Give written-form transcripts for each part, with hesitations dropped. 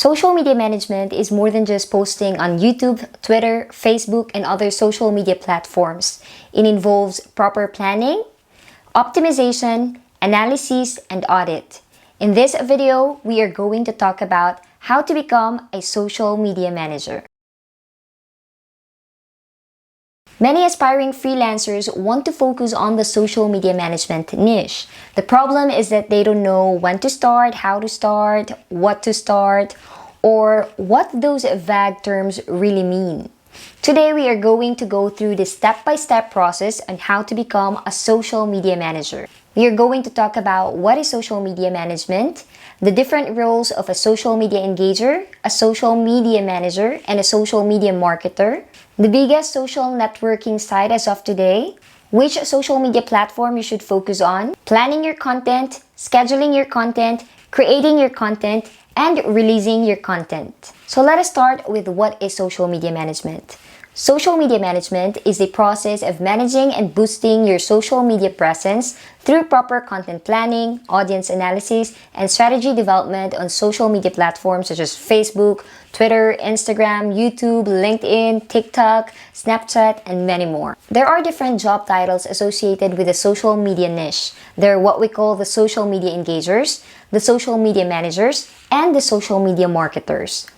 Social media management is more than just posting on YouTube, Twitter, Facebook, and other social media platforms. It involves proper planning, optimization, analysis, and audit. In this video, we are going to talk about how to become a social media manager. Many aspiring freelancers want to focus on the social media management niche. The problem is that they don't know when to start, how to start, what to start, or what those vague terms really mean. Today, we are going to go through the step-by-step process on how to become a social media manager. We are going to talk about what is social media management, the different roles of a social media engager, a social media manager, and a social media marketer, the biggest social networking site as of today, which social media platform you should focus on, planning your content, scheduling your content, creating your content, and releasing your content. So let us start with what is social media management. Social media management is the process of managing and boosting your social media presence through proper content planning, audience analysis, and strategy development on social media platforms such as Facebook, Twitter, Instagram, YouTube, LinkedIn, TikTok, Snapchat, and many more. There are different job titles associated with the social media niche. There are what we call the social media engagers, the social media managers, and the social media marketers.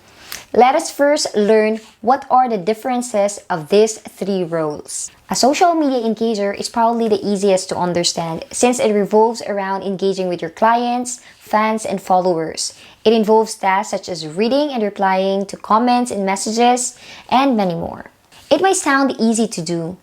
Let us first learn what are the differences of these three roles. A social media engager is probably the easiest to understand since it revolves around engaging with your clients, fans, and followers. It involves tasks such as reading and replying to comments and messages, and many more. It may sound easy to do,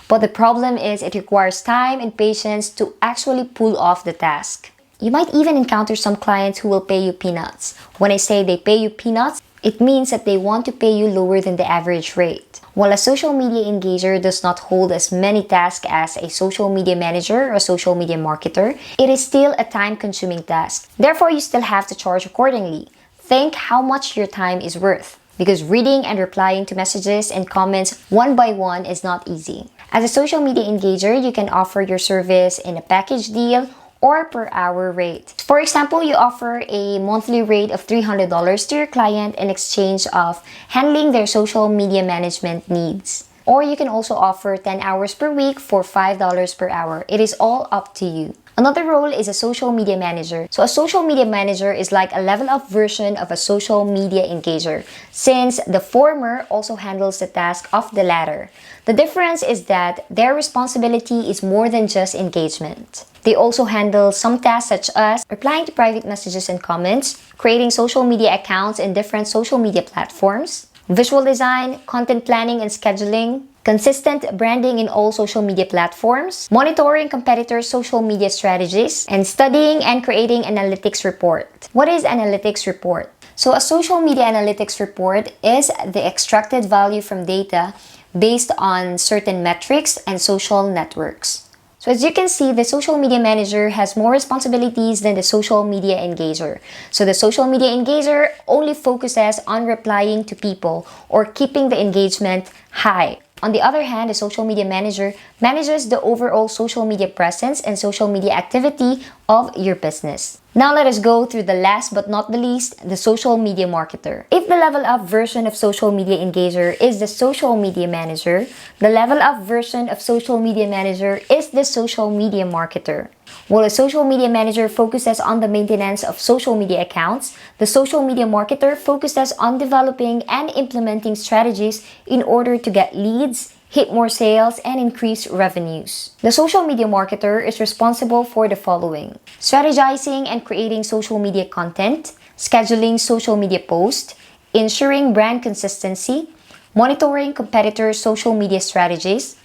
but the problem is it requires time and patience to actually pull off the task. You might even encounter some clients who will pay you peanuts. When I say they pay you peanuts, it means that they want to pay you lower than the average rate. While a social media engager does not hold as many tasks as a social media manager or a social media marketer, it is still a time-consuming task. Therefore, you still have to charge accordingly. Think how much your time is worth, because reading and replying to messages and comments one by one is not easy. As a social media engager, you can offer your service in a package deal or per hour rate. For example, you offer a monthly rate of $300 to your client in exchange of handling their social media management needs. Or you can also offer 10 hours per week for $5 per hour. It is all up to you. Another role is a social media manager. So a social media manager is like a level up version of a social media engager, since the former also handles the task of the latter. The difference is that their responsibility is more than just engagement. They also handle some tasks such as replying to private messages and comments, creating social media accounts in different social media platforms, visual design, content planning and scheduling, consistent branding in all social media platforms, monitoring competitors' social media strategies, and studying and creating analytics report. What is analytics report? So a social media analytics report is the extracted value from data based on certain metrics and social networks. So as you can see, the social media manager has more responsibilities than the social media engager. So the social media engager only focuses on replying to people or keeping the engagement high. On the other hand, the social media manager manages the overall social media presence and social media activity of your business. Now let us go through the last but not the least, the social media marketer. If the level up version of social media engager is the social media manager, the level up version of social media manager is the social media marketer. While a social media manager focuses on the maintenance of social media accounts, the social media marketer focuses on developing and implementing strategies in order to get leads, hit more sales, and increase revenues. The social media marketer is responsible for the following: strategizing and creating social media content, scheduling social media posts, ensuring brand consistency, monitoring competitors' social media strategies,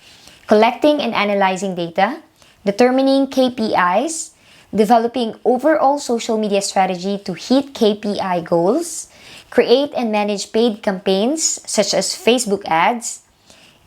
collecting and analyzing data, determining KPIs, developing overall social media strategy to hit KPI goals, create and manage paid campaigns such as Facebook ads,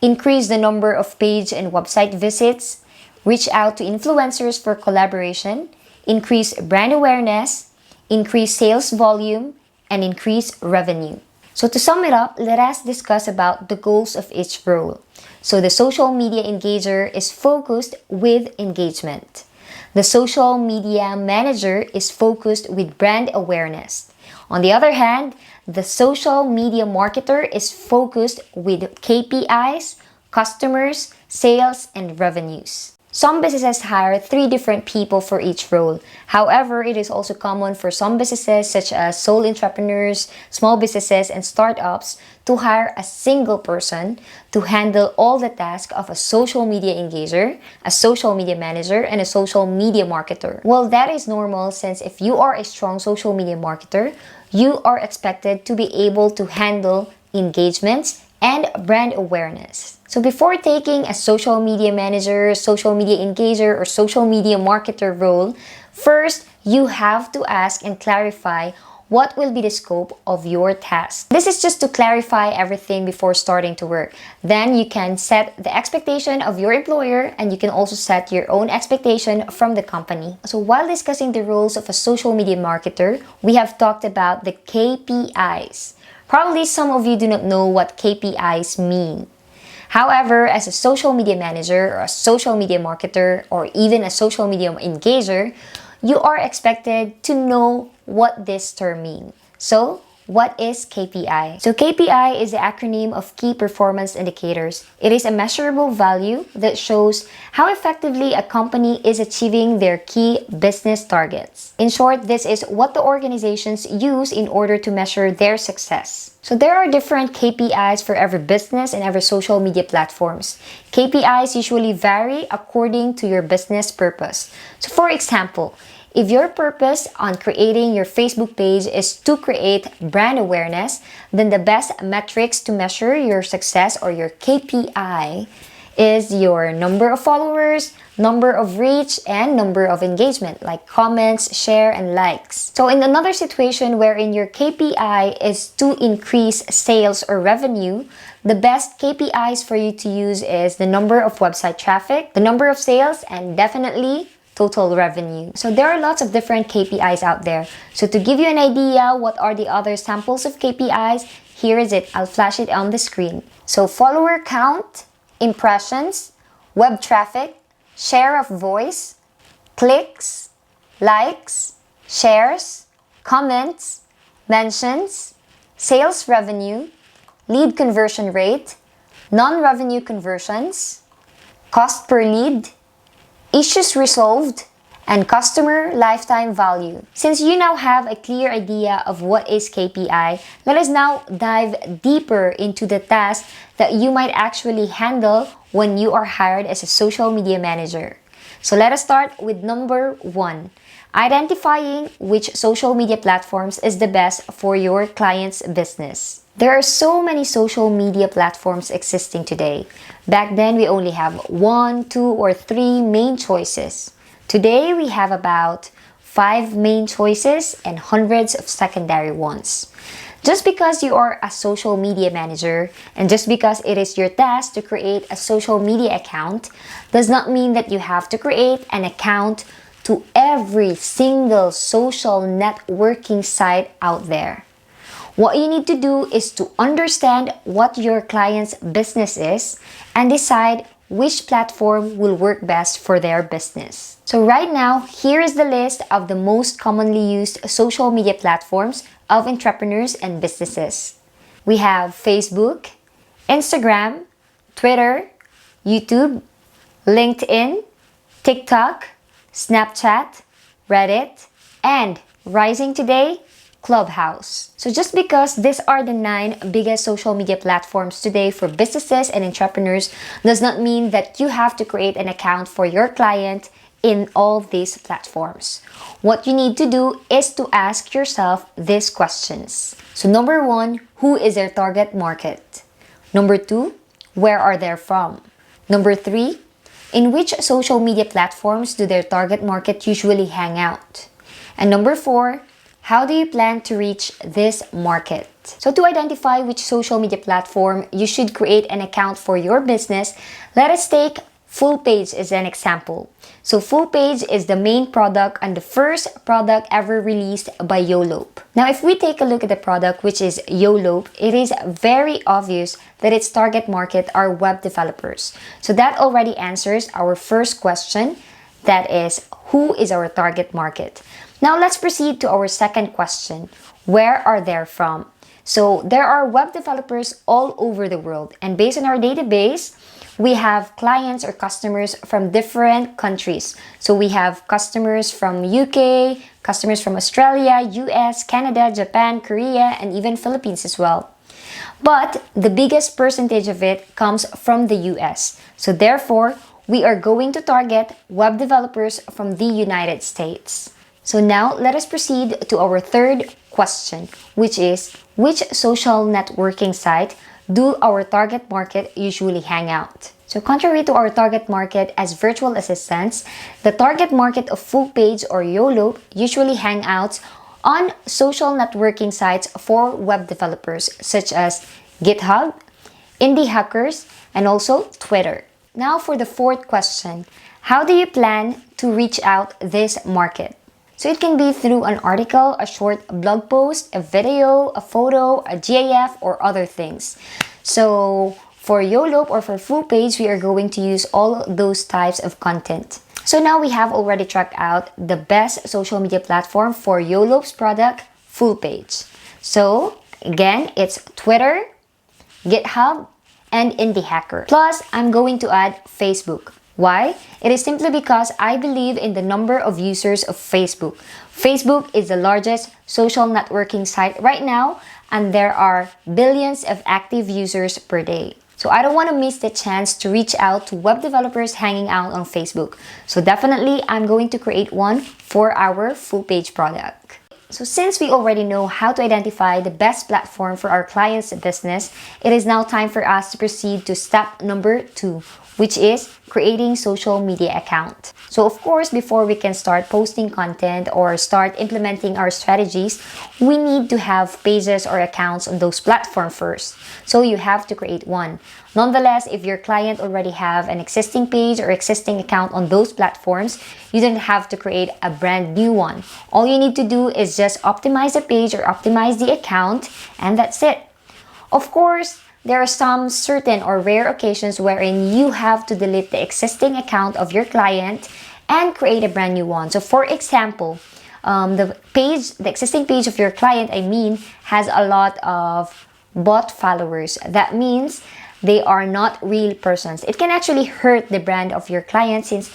increase the number of page and website visits, reach out to influencers for collaboration, increase brand awareness, increase sales volume, and increase revenue. So to sum it up, let us discuss about the goals of each role. So the social media engager is focused with engagement. The social media manager is focused with brand awareness. On the other hand, the social media marketer is focused with KPIs, customers, sales, and revenues. Some businesses hire 3 different people for each role. However, it is also common for some businesses such as sole entrepreneurs, small businesses, and startups to hire a single person to handle all the tasks of a social media engager, a social media manager, and a social media marketer. Well, that is normal since if you are a strong social media marketer, you are expected to be able to handle engagements and brand awareness. So before taking a social media manager, social media engager, or social media marketer role, first you have to ask and clarify what will be the scope of your task. This is just to clarify everything before starting to work. Then you can set the expectation of your employer, and you can also set your own expectation from the company. So while discussing the roles of a social media marketer, we have talked about the KPIs. Probably some of you do not know what KPIs mean. However, as a social media manager or a social media marketer or even a social media engager, you are expected to know what this term means. So, what is KPI? So KPI is the acronym of Key Performance Indicators. It is a measurable value that shows how effectively a company is achieving their key business targets. In short, this is what the organizations use in order to measure their success. So there are different KPIs for every business and every social media platforms. KPIs usually vary according to your business purpose. So for example, if your purpose on creating your Facebook page is to create brand awareness, then the best metrics to measure your success or your KPI is your number of followers, number of reach, and number of engagement, like comments, share, and likes. So in another situation wherein your KPI is to increase sales or revenue, the best KPIs for you to use is the number of website traffic, the number of sales, and definitely total revenue. So there are lots of different KPIs out there. So to give you an idea what are the other samples of KPIs, here is it. I'll flash it on the screen. So follower count, impressions, web traffic, share of voice, clicks, likes, shares, comments, mentions, sales revenue, lead conversion rate, non-revenue conversions, cost per lead, issues resolved, and customer lifetime value. Since you now have a clear idea of what is KPI, let us now dive deeper into the tasks that you might actually handle when you are hired as a social media manager. So let us start with number 1. Identifying which social media platforms is the best for your client's business. There are so many social media platforms existing today. Back then, we only have 1, 2, or 3 main choices. Today, we have about 5 main choices and hundreds of secondary ones. Just because you are a social media manager and just because it is your task to create a social media account does not mean that you have to create an account to every single social networking site out there. What you need to do is to understand what your client's business is and decide which platform will work best for their business. So right now, here is the list of the most commonly used social media platforms of entrepreneurs and businesses. We have Facebook, Instagram, Twitter, YouTube, LinkedIn, TikTok, Snapchat, Reddit, and rising today, Clubhouse. So just because these are the 9 biggest social media platforms today for businesses and entrepreneurs does not mean that you have to create an account for your client in all these platforms. What you need to do is to ask yourself these questions. So number 1, who is their target market? Number 2, where are they from? Number 3, in which social media platforms do their target market usually hang out? And number 4, how do you plan to reach this market? So to identify which social media platform you should create an account for your business, let us take Full Page as an example. So Full Page is the main product and the first product ever released by Yolope. Now if we take a look at the product, which is Yolope, it is very obvious that its target market are web developers. So that already answers our first question, that is, who is our target market? Now let's proceed to our second question. Where are they from? So there are web developers all over the world, and based on our database, we have clients or customers from different countries. So we have customers from UK, customers from Australia, US, Canada, Japan, Korea, and even Philippines as well. But the biggest percentage of it comes from the US. So therefore, we are going to target web developers from the United States. So now let us proceed to our third question, which is, which social networking site do our target market usually hang out? So contrary to our target market as virtual assistants, the target market of full page or YOLO usually hang out on social networking sites for web developers such as GitHub, Indie Hackers, and also Twitter. Now for the fourth question, how do you plan to reach out this market? So it can be through an article, a short blog post, a video, a photo, a GIF, or other things. So for YOLO or for full page, we are going to use all those types of content. So now we have already tracked out the best social media platform for YOLO's product, full page. So again, it's Twitter, GitHub, and Indie Hacker. Plus, I'm going to add Facebook. Why? It is simply because I believe in the number of users of Facebook. Facebook is the largest social networking site right now, and there are billions of active users per day. So I don't want to miss the chance to reach out to web developers hanging out on Facebook. So definitely, I'm going to create one for our full page product. So since we already know how to identify the best platform for our client's business, it is now time for us to proceed to step number 2, which is creating social media account. So of course, before we can start posting content or start implementing our strategies, we need to have pages or accounts on those platforms first. So you have to create one. Nonetheless, if your client already have an existing page or existing account on those platforms, you don't have to create a brand new one. All you need to do is just optimize the page or optimize the account, and that's it. Of course, there are some certain or rare occasions wherein you have to delete the existing account of your client and create a brand new one. So for example, the existing page of your client, has a lot of bot followers. That means they are not real persons. It can actually hurt the brand of your client since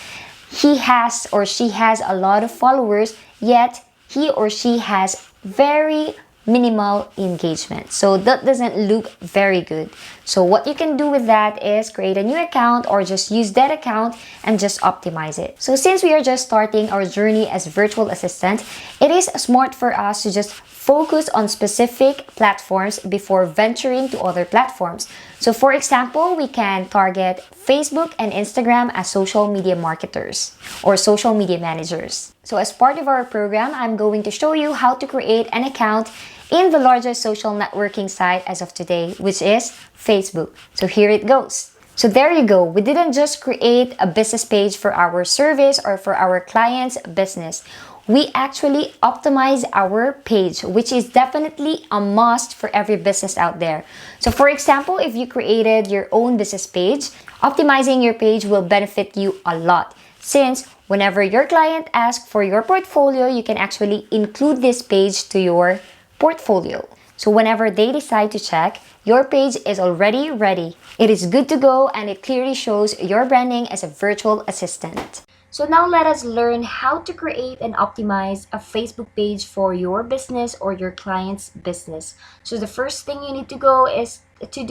he has or she has a lot of followers, yet he or she has very minimal engagement. So that doesn't look very good. So what you can do with that is create a new account or just use that account and just optimize it. So since we are just starting our journey as virtual assistant, it is smart for us to just focus on specific platforms before venturing to other platforms. So for example, we can target Facebook and Instagram as social media marketers or social media managers. So as part of our program, I'm going to show you how to create an account in the largest social networking site as of today, which is Facebook. So here it goes. So there you go. We didn't just create a business page for our service or for our client's business. We actually optimize our page, which is definitely a must for every business out there. So for example, if you created your own business page, optimizing your page will benefit you a lot, since whenever your client asks for your portfolio, you can actually include this page to your portfolio. So whenever they decide to check, your page is already ready. It is good to go, and it clearly shows your branding as a virtual assistant. So now let us learn how to create and optimize a Facebook page for your business or your client's business. So the first thing you need to go is to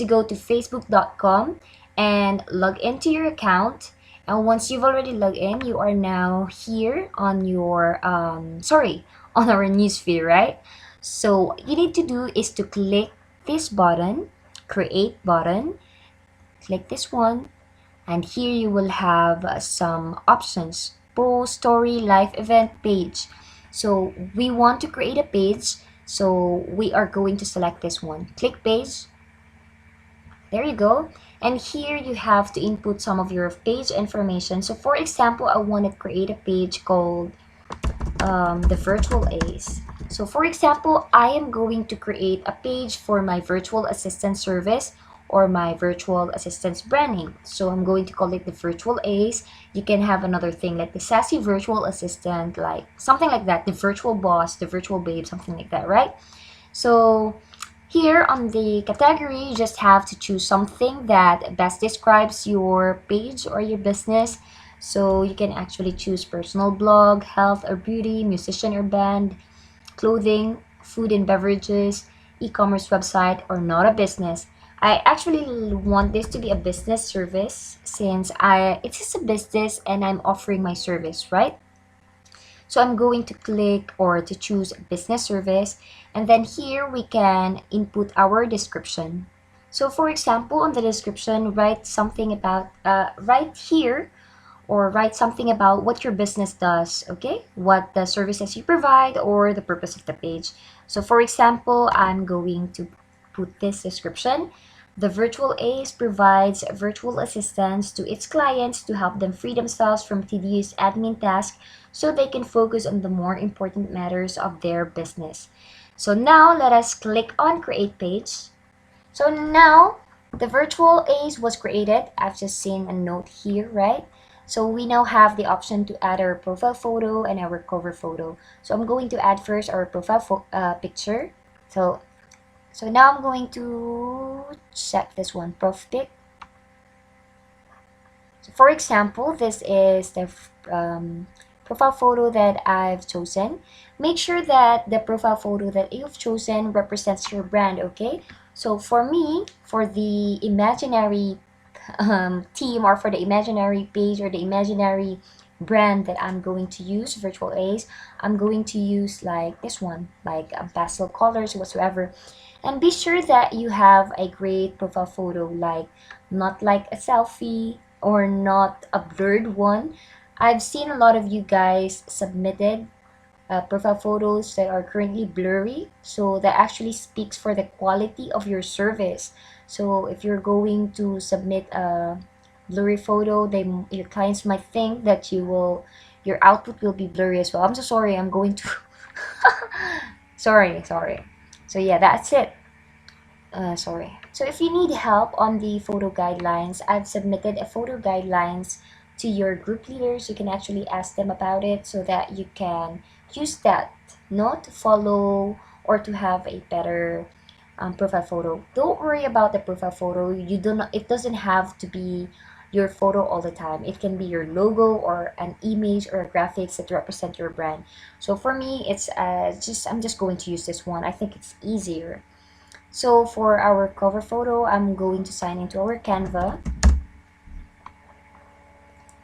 go to facebook.com and log into your account. And once you've already logged in, you are now here on your on our newsfeed, right? So what you need to do is to click this button, create button, click this one, and here you will have some options: post, story, live event, page. So we want to create a page, so we are going to select this one. Click page. There you go. And here you have to input some of your page information. So for example, I want to create a page called the virtual Ace. So for example, I am going to create a page for my virtual assistant service or my virtual assistant's brand name. So I'm going to call it the virtual ace. You can have another thing like the sassy virtual assistant, like something like that, the virtual boss, the virtual babe, something like that, right? So here on the category, you just have to choose something that best describes your page or your business. So you can actually choose personal blog, health or beauty, musician or band, clothing, food and beverages, e-commerce website, or not a business. I actually want this to be a business service since it is a business and I'm offering my service, right? So I'm going to click or to choose business service, and then here we can input our description. So for example, on the description, write something about right here, or write something about what your business does, okay? What the services you provide or the purpose of the page. So for example, I'm going to put this description. The virtual ace provides virtual assistance to its clients to help them free themselves from tedious admin tasks so they can focus on the more important matters of their business. So now let us click on create page. So now the virtual ace was created. I've just seen a note here, right? So we now have the option to add our profile photo and our cover photo. So I'm going to add first our profile picture. So now I'm going to check this one, prof pic. So for example, this is the profile photo that I've chosen. Make sure that the profile photo that you've chosen represents your brand, okay? So for me, for the imaginary team, or for the imaginary page or the imaginary brand that I'm going to use, virtual ace, I'm going to use like this one, like pastel colors whatsoever. And be sure that you have a great profile photo, like not like a selfie or not a blurred one. I've seen a lot of you guys submitted profile photos that are currently blurry, so that actually speaks for the quality of your service. So if you're going to submit a blurry photo, your clients might think that your output will be blurry as well. I'm so sorry, I'm going to sorry. So yeah, that's it. Sorry. So if you need help on the photo guidelines, I've submitted a photo guidelines to your group leaders. You can actually ask them about it so that you can use that, not to follow or to have a better profile photo. Don't worry about the profile photo. You do not. It doesn't have to be your photo all the time. It can be your logo or an image or graphics that represent your brand. So for me, it's I'm just going to use this one. I think it's easier. So for our cover photo, I'm going to sign into our Canva.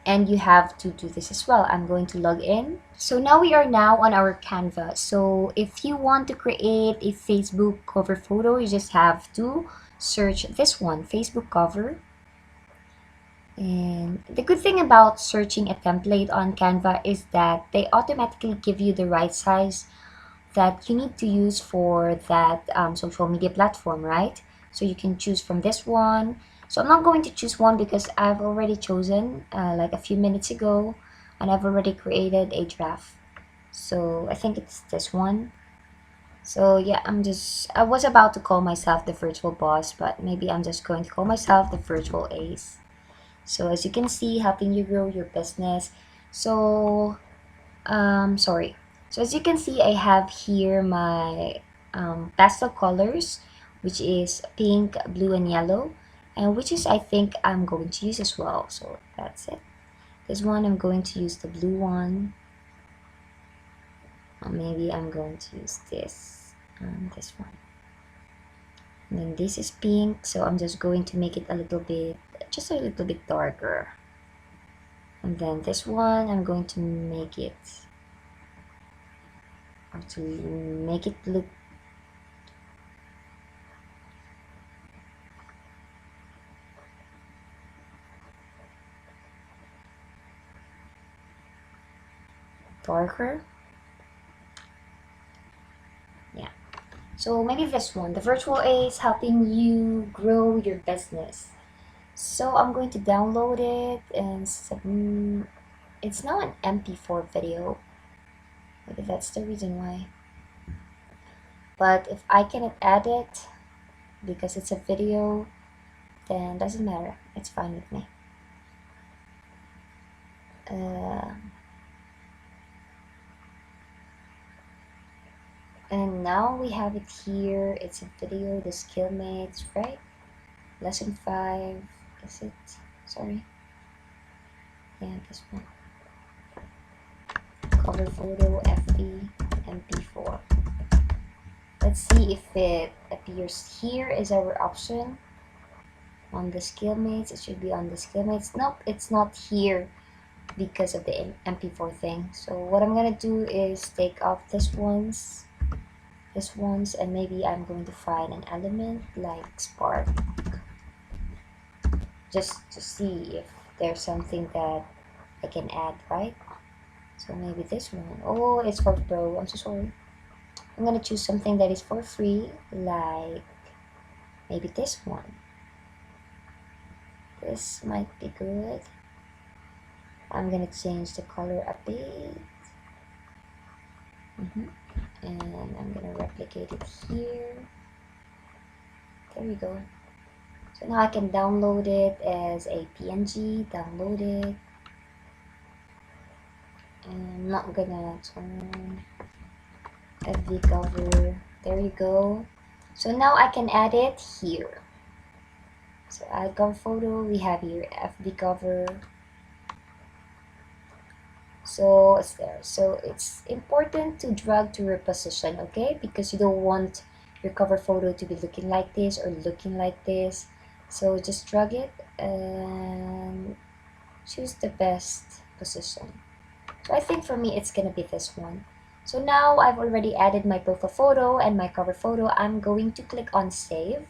And you have to do this as well. I'm going to log in. So now we are now on our Canva. So if you want to create a Facebook cover photo, you just have to search this one, Facebook cover. And the good thing about searching a template on Canva is that they automatically give you the right size that you need to use for that social media platform, right? So you can choose from this one. So I'm not going to choose one because I've already chosen like a few minutes ago, and I've already created a draft. So I think it's this one. So yeah, I was about to call myself the virtual boss, but maybe I'm just going to call myself the virtual ace. So as you can see, helping you grow your business. So sorry. So as you can see, I have here my pastel colors, which is pink, blue, and yellow, and which is I think I'm going to use as well. So that's it. This one I'm going to use the blue one. Or maybe I'm going to use this one. And then this is pink, so I'm just going to make it just a little bit darker. And then this one, I'm going to make it, or to make it look darker. Yeah. So maybe this one, the virtual ace, helping you grow your business. So I'm going to download it, and it's now an MP4 video. Maybe that's the reason why. But if I cannot add it because it's a video, then doesn't matter. It's fine with me. And now we have it here. It's a video, the skillmates, right? Lesson 5, is it? Sorry. Yeah, this one. Cover photo, FB, MP4. Let's see if it appears here is our option. On the skillmates, it should be on the skillmates. Nope, it's not here because of the MP4 thing. So what I'm gonna do is take off this ones, and maybe I'm going to find an element like Spark, just to see if there's something that I can add, right? So maybe this one. Oh, it's for pro. I'm so sorry. I'm gonna choose something that is for free, like maybe this one. This might be good. I'm gonna change the color a bit. And I'm gonna replicate it here. There we go. So now I can download it as a PNG, download it. And I'm not gonna turn FB cover. There you go. So now I can add it here. So add cover photo, we have here FB cover. So it's there. So it's important to drag to your position, okay? Because you don't want your cover photo to be looking like this or looking like this. So just drag it and choose the best position. So I think for me it's gonna be this one. So now I've already added my profile photo and my cover photo. I'm going to click on save.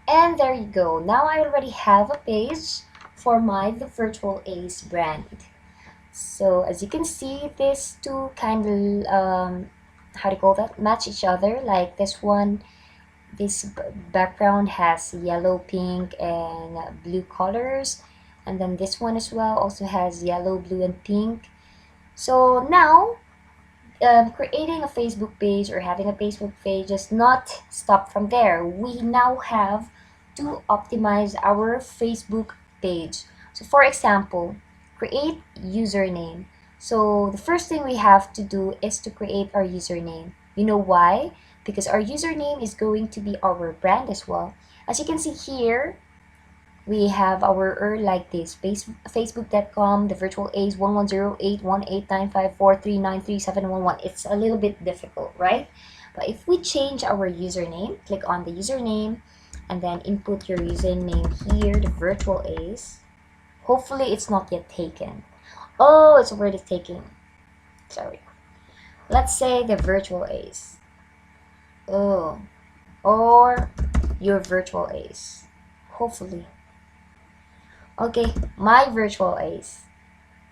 And there you go. Now I already have a page for my The Virtual Ace brand. So as you can see, these two kind of how do you call that, match each other. Like this one, this background has yellow, pink, and blue colors, and then this one as well also has yellow, blue, and pink. So now creating a Facebook page or having a Facebook page does not stop from there. We now have to optimize our Facebook page. So for example, create username. So the first thing we have to do is to create our username. You know why? Because our username is going to be our brand as well. As you can see here, we have our URL like this: facebook.com, the virtual ace 1108189543937111. It's a little bit difficult, right? But if we change our username, click on the username and then input your username here, the virtual ace. Hopefully it's not yet taken. Oh, it's already taken. Sorry. Let's say the virtual ace. Oh, or your virtual ace. Hopefully. Okay, my virtual ace.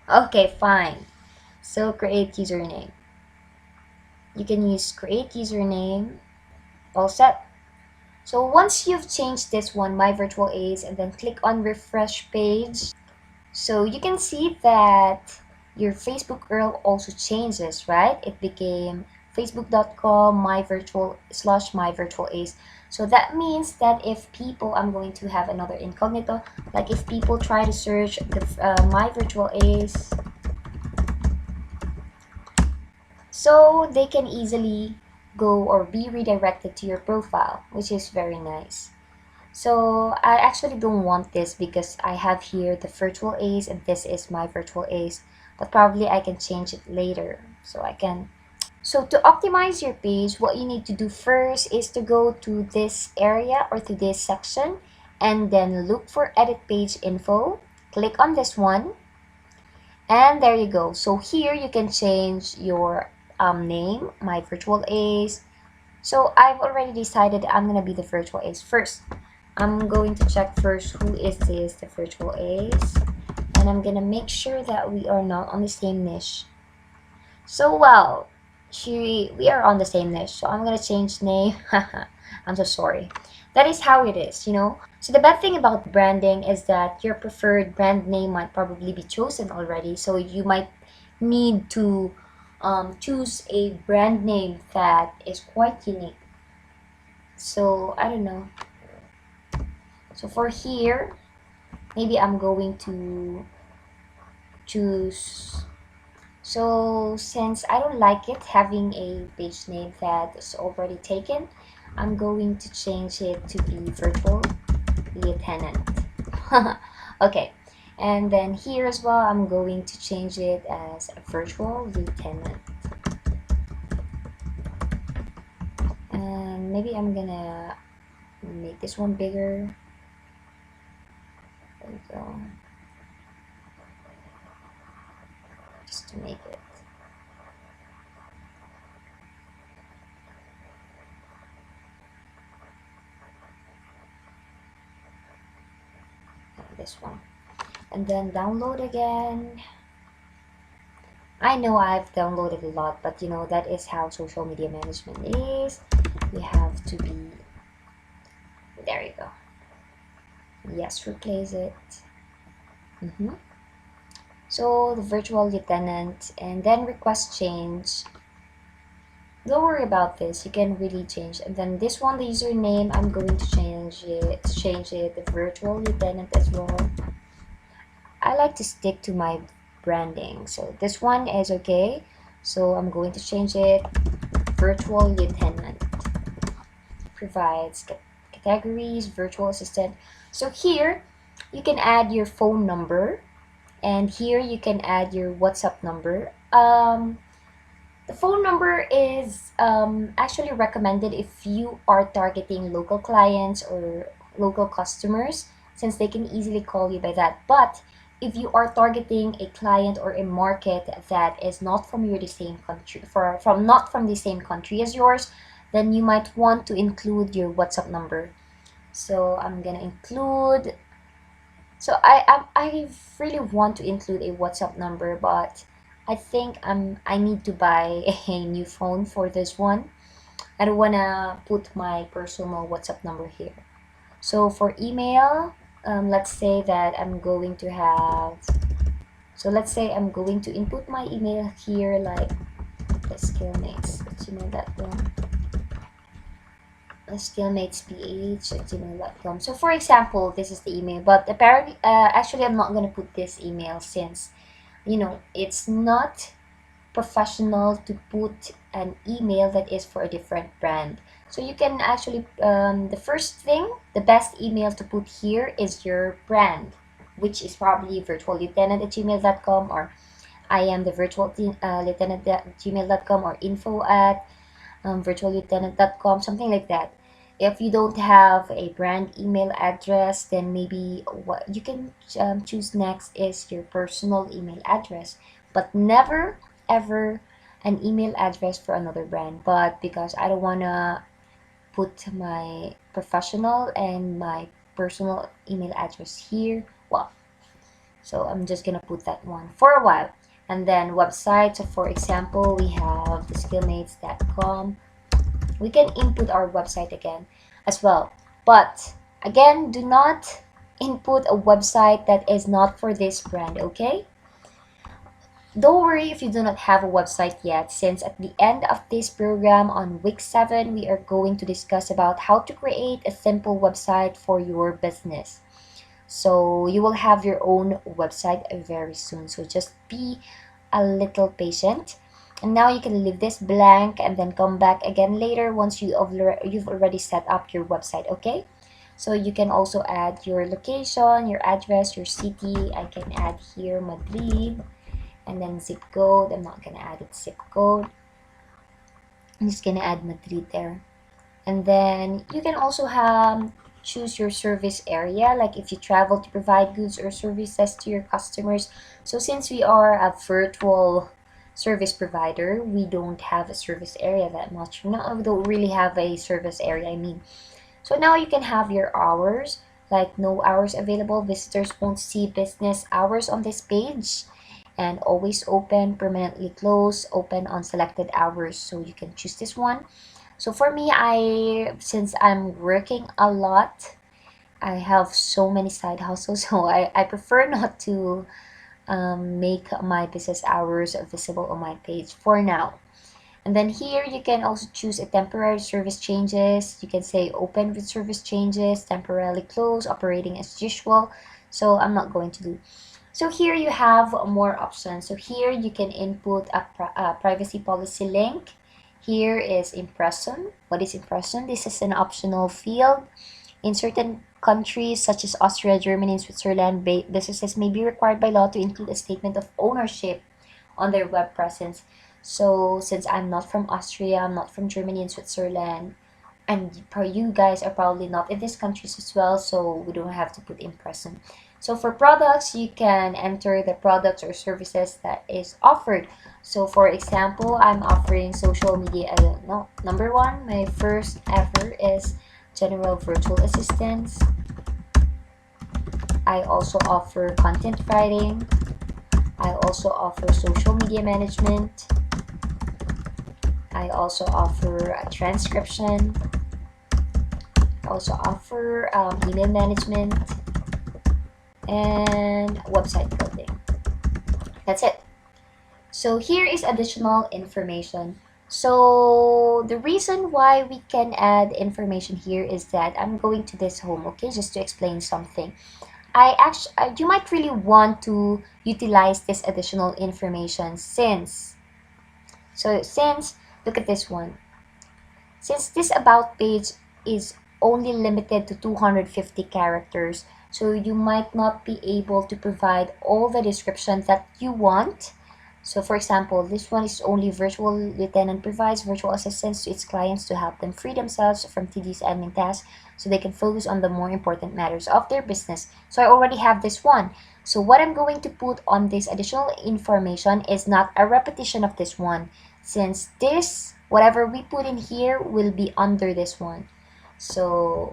Okay, fine. So create username. You can use create username. All set. So once you've changed this one, my virtual ace, and then click on refresh page, so you can see that your Facebook URL also changes, right? It became facebook.com my virtual ace. So that means that if people, I'm going to have another incognito, like if people try to search the my virtual ace, so they can easily go or be redirected to your profile, which is very nice. So I actually don't want this because I have here the virtual ace and this is my virtual ace, but probably I can change it later. So to optimize your page, what you need to do first is to go to this area or to this section and then look for edit page info. Click on this one and there you go. So here you can change your name, my virtual ace. So I've already decided I'm gonna be the virtual ace first. I'm going to check first who is this, the virtual ace, and I'm gonna make sure that we are not on the same niche. So well, we are on the same niche, so I'm gonna change name. I'm so sorry. That is how it is, you know. So the bad thing about branding is that your preferred brand name might probably be chosen already, so you might need to choose a brand name that is quite unique. So I don't know. So for here, maybe I'm going to choose. So since I don't like it having a page name that is already taken, I'm going to change it to be virtual lieutenant. Okay, and then here as well, I'm going to change it as a virtual lieutenant. And maybe I'm gonna make this one bigger. There we go. Just to make it. This one. And then download again. I know I've downloaded a lot, but you know, that is how social media management is. You have to be, there you go. Yes, replace it. So the virtual lieutenant, and then request change. Don't worry about this, you can really change. And then this one, the username, I'm going to change it the virtual lieutenant as well. I like to stick to my branding, so this one is okay. So I'm going to change it virtual lieutenant. Provides categories, virtual assistant. So here you can add your phone number, and here you can add your WhatsApp number. The phone number is actually recommended if you are targeting local clients or local customers, since they can easily call you by that. But if you are targeting a client or a market that is not from the same country, not from the same country as yours, then you might want to include your WhatsApp number. So I'm gonna include. So I really want to include a WhatsApp number, but I think I need to buy a new phone for this one. I don't wanna put my personal WhatsApp number here. So for email, let's say that I'm going to have. So let's say I'm going to input my email here, like the skillmatesph@gmail.com. skillmatesph@gmail.com. So for example, this is the email, but apparently, actually, I'm not gonna put this email since, you know, it's not professional to put an email that is for a different brand. So you can actually, the first thing, the best email to put here is your brand, which is probably virtuallieutenant@gmail.com, or I am the virtual lieutenant@gmail.com, or info@virtuallieutenant.com, something like that. If you don't have a brand email address, then maybe what you can choose next is your personal email address, but never ever an email address for another brand. But because I don't want to put my professional and my personal email address here, well, so I'm just gonna put that one for a while. And then website, so for example, we have the skillmates.com. We can input our website again as well, but again, do not input a website that is not for this brand, okay? Don't worry if you do not have a website yet, since at the end of this program on week 7, we are going to discuss about how to create a simple website for your business. So you will have your own website very soon, so just be a little patient. And now you can leave this blank and then come back again later once you've already set up your website, okay? So you can also add your location, your address, your city. I can add here Madrid, and then zip code. I'm not gonna add it zip code. I'm just gonna add Madrid there. And then you can also choose your service area, like if you travel to provide goods or services to your customers. So since we are a virtual service provider, we don't have a service area that much. We don't really have a service area, I mean. So now you can have your hours, like no hours available, visitors won't see business hours on this page, and always open, permanently closed, open on selected hours. So you can choose this one. So for me, since I'm working a lot, I have so many side hustles, so I prefer not to make my business hours visible on my page for now. And then here you can also choose a temporary service changes. You can say open with service changes, temporarily close, operating as usual. So I'm not going to do. So here you have more options. So here you can input a privacy policy link. Here is impression. What is impression? This is an optional field. In certain countries such as Austria, Germany, and Switzerland, businesses may be required by law to include a statement of ownership on their web presence. So since I'm not from Austria, I'm not from Germany and Switzerland, and you guys are probably not in these countries as well, so we don't have to put in present. So for products, you can enter the products or services that is offered. So for example, I'm offering social media. I don't know. Number one, my first ever is general virtual assistance. I also offer content writing. I also offer social media management. I also offer a transcription. I also offer email management and website building. That's it. So here is additional information. So the reason why we can add information here is that I'm going to this home, okay, just to explain something. You might really want to utilize this additional information since look at this one. Since this about page is only limited to 250 characters, so you might not be able to provide all the description that you want. So for example, this one is only virtual lieutenant provides virtual assistance to its clients to help them free themselves from tedious admin tasks so they can focus on the more important matters of their business. So I already have this one. So what I'm going to put on this additional information is not a repetition of this one, since this, whatever we put in here, will be under this one. So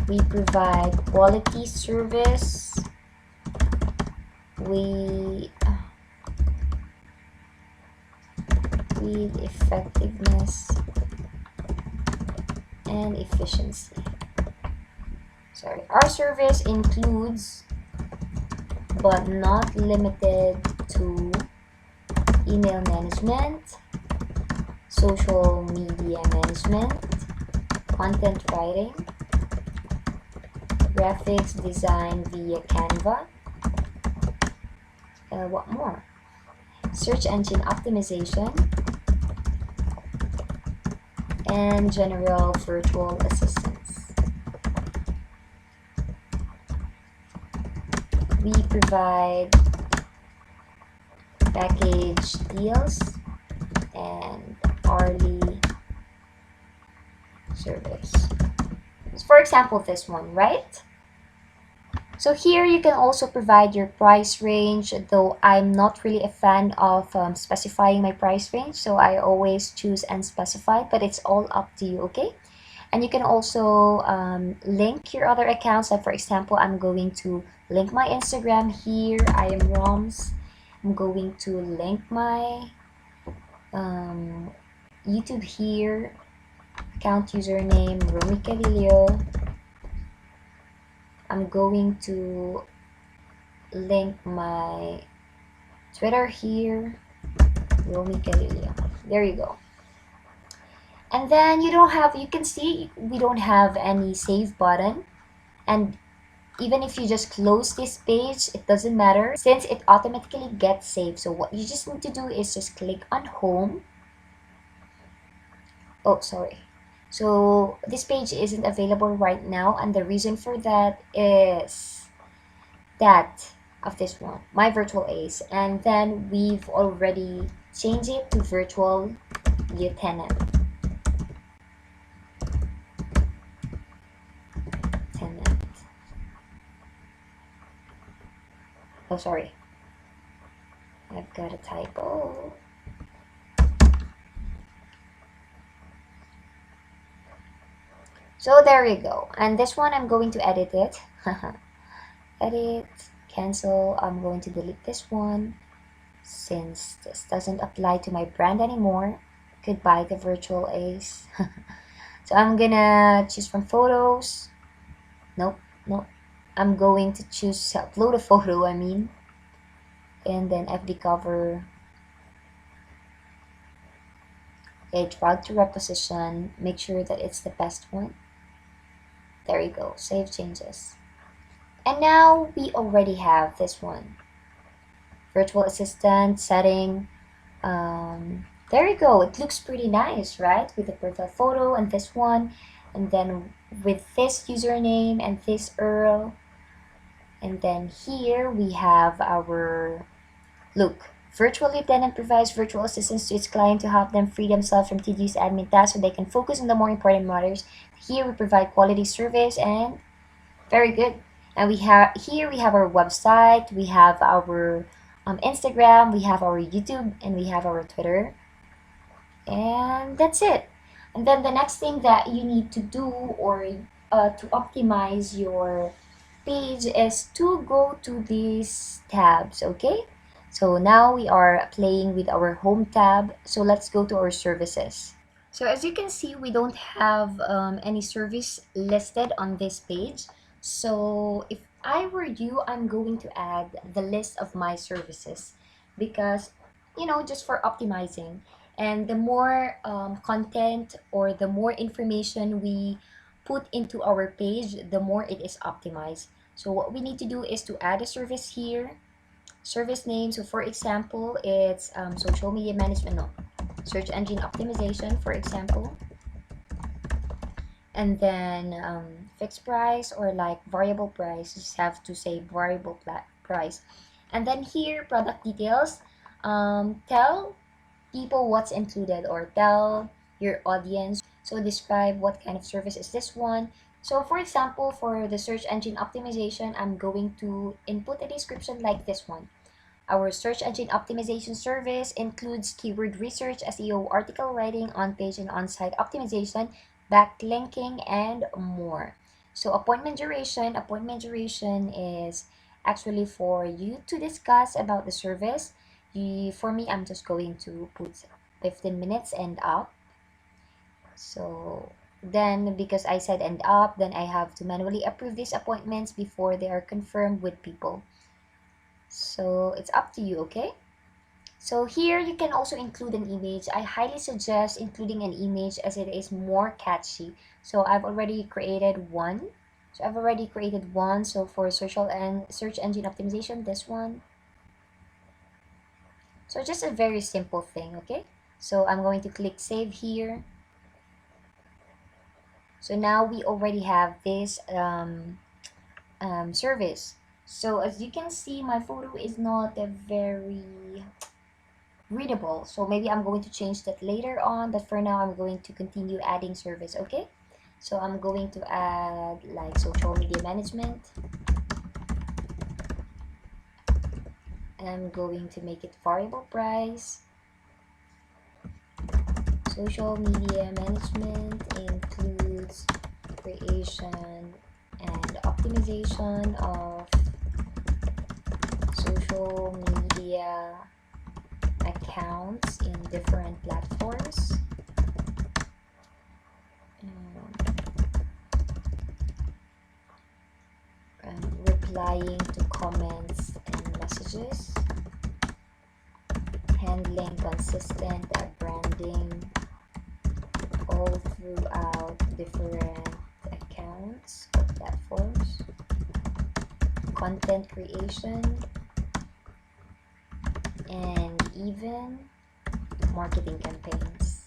we provide quality service. With effectiveness and efficiency. Sorry, our service includes but not limited to email management, social media management, content writing, graphics design via Canva. What more? Search engine optimization and general virtual assistance. We provide package deals and hourly service. For example, this one, right? So here you can also provide your price range, though I'm not really a fan of specifying my price range, so I always choose unspecified, but it's all up to you, okay? And you can also link your other accounts. Like for example, I'm going to link my Instagram here. I am Roms. I'm going to link my YouTube here. Account username Romie Carillo. I'm going to link my Twitter here, Romie Carillo. There you go. And then you can see we don't have any save button. And even if you just close this page, it doesn't matter since it automatically gets saved. So what you just need to do is just click on home. Oh, sorry. So this page isn't available right now, and the reason for that is that of this one, my virtual ace, and then we've already changed it to virtual lieutenant. Oh, sorry, I've got a typo. So there you go. And this one, I'm going to edit it. Edit, cancel. I'm going to delete this one since this doesn't apply to my brand anymore. Goodbye, the virtual ace. So I'm gonna choose from photos. Nope. I'm going to choose upload a photo, and then FD cover. Okay, drag to reposition, make sure that it's the best one. There you go, save changes. And now we already have this one. Virtual assistant setting. There you go, it looks pretty nice, right? With the profile photo and this one, and then with this username and this URL. And then here we have our, look, virtual lieutenant provides virtual assistance to its client to help them free themselves from tedious admin tasks so they can focus on the more important matters. Here we provide quality service, and very good. And we have here we have our website, we have our Instagram, we have our YouTube, and we have our Twitter. And that's it. And then the next thing that you need to do, or to optimize your page, is to go to these tabs. Okay, so now we are playing with our home tab, so let's go to our services. So as you can see, we don't have any service listed on this page. So if I were you, I'm going to add the list of my services, because, you know, just for optimizing. And the more content or the more information we put into our page, the more it is optimized. So what we need to do is to add a service here, service name. So for example, it's social media management, no, search engine optimization, for example. And then fixed price or like variable price, just have to say variable price. And then here, product details, tell people what's included, or tell your audience. So describe what kind of service is this one. So for example, for the search engine optimization, I'm going to input a description like this one. Our search engine optimization service includes keyword research, SEO, article writing, on-page and on-site optimization, backlinking, and more. So appointment duration is actually for you to discuss about the service. For me, I'm just going to put 15 minutes and up. So then, because I said and up, then I have to manually approve these appointments before they are confirmed with people. So it's up to you, okay? So here you can also include an image. I highly suggest including an image as it is more catchy. So I've already created one. So for social and search engine optimization, this one. So just a very simple thing, okay? So I'm going to click save here. So now we already have this service. So as you can see, my photo is not a very readable, so maybe I'm going to change that later on, but for now I'm going to continue adding service. Okay, so I'm going to add like social media management, and I'm going to make it variable price. Social media management includes creation and optimization of social media accounts in different platforms, and replying to comments and messages, handling consistent branding all throughout different accounts or platforms, content creation, and even marketing campaigns.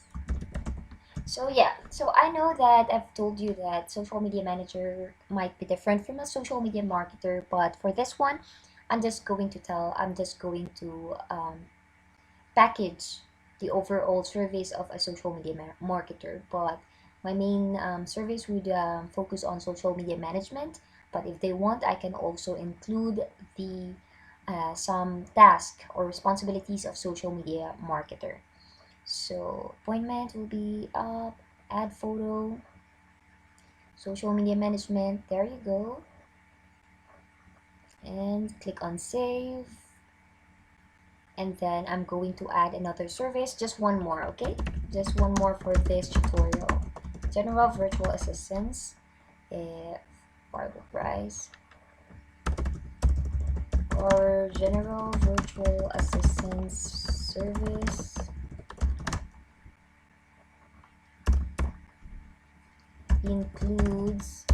So yeah, so I know that I've told you that social media manager might be different from a social media marketer, but for this one, I'm just going to package the overall service of a social media marketer. But my main service would focus on social media management. But if they want, I can also include the some tasks or responsibilities of social media marketer. So appointment will be up, add photo, social media management, there you go, and click on save. And then I'm going to add another service, just one more, okay, just one more for this tutorial. General virtual assistance, variable price, Our general virtual assistance service includes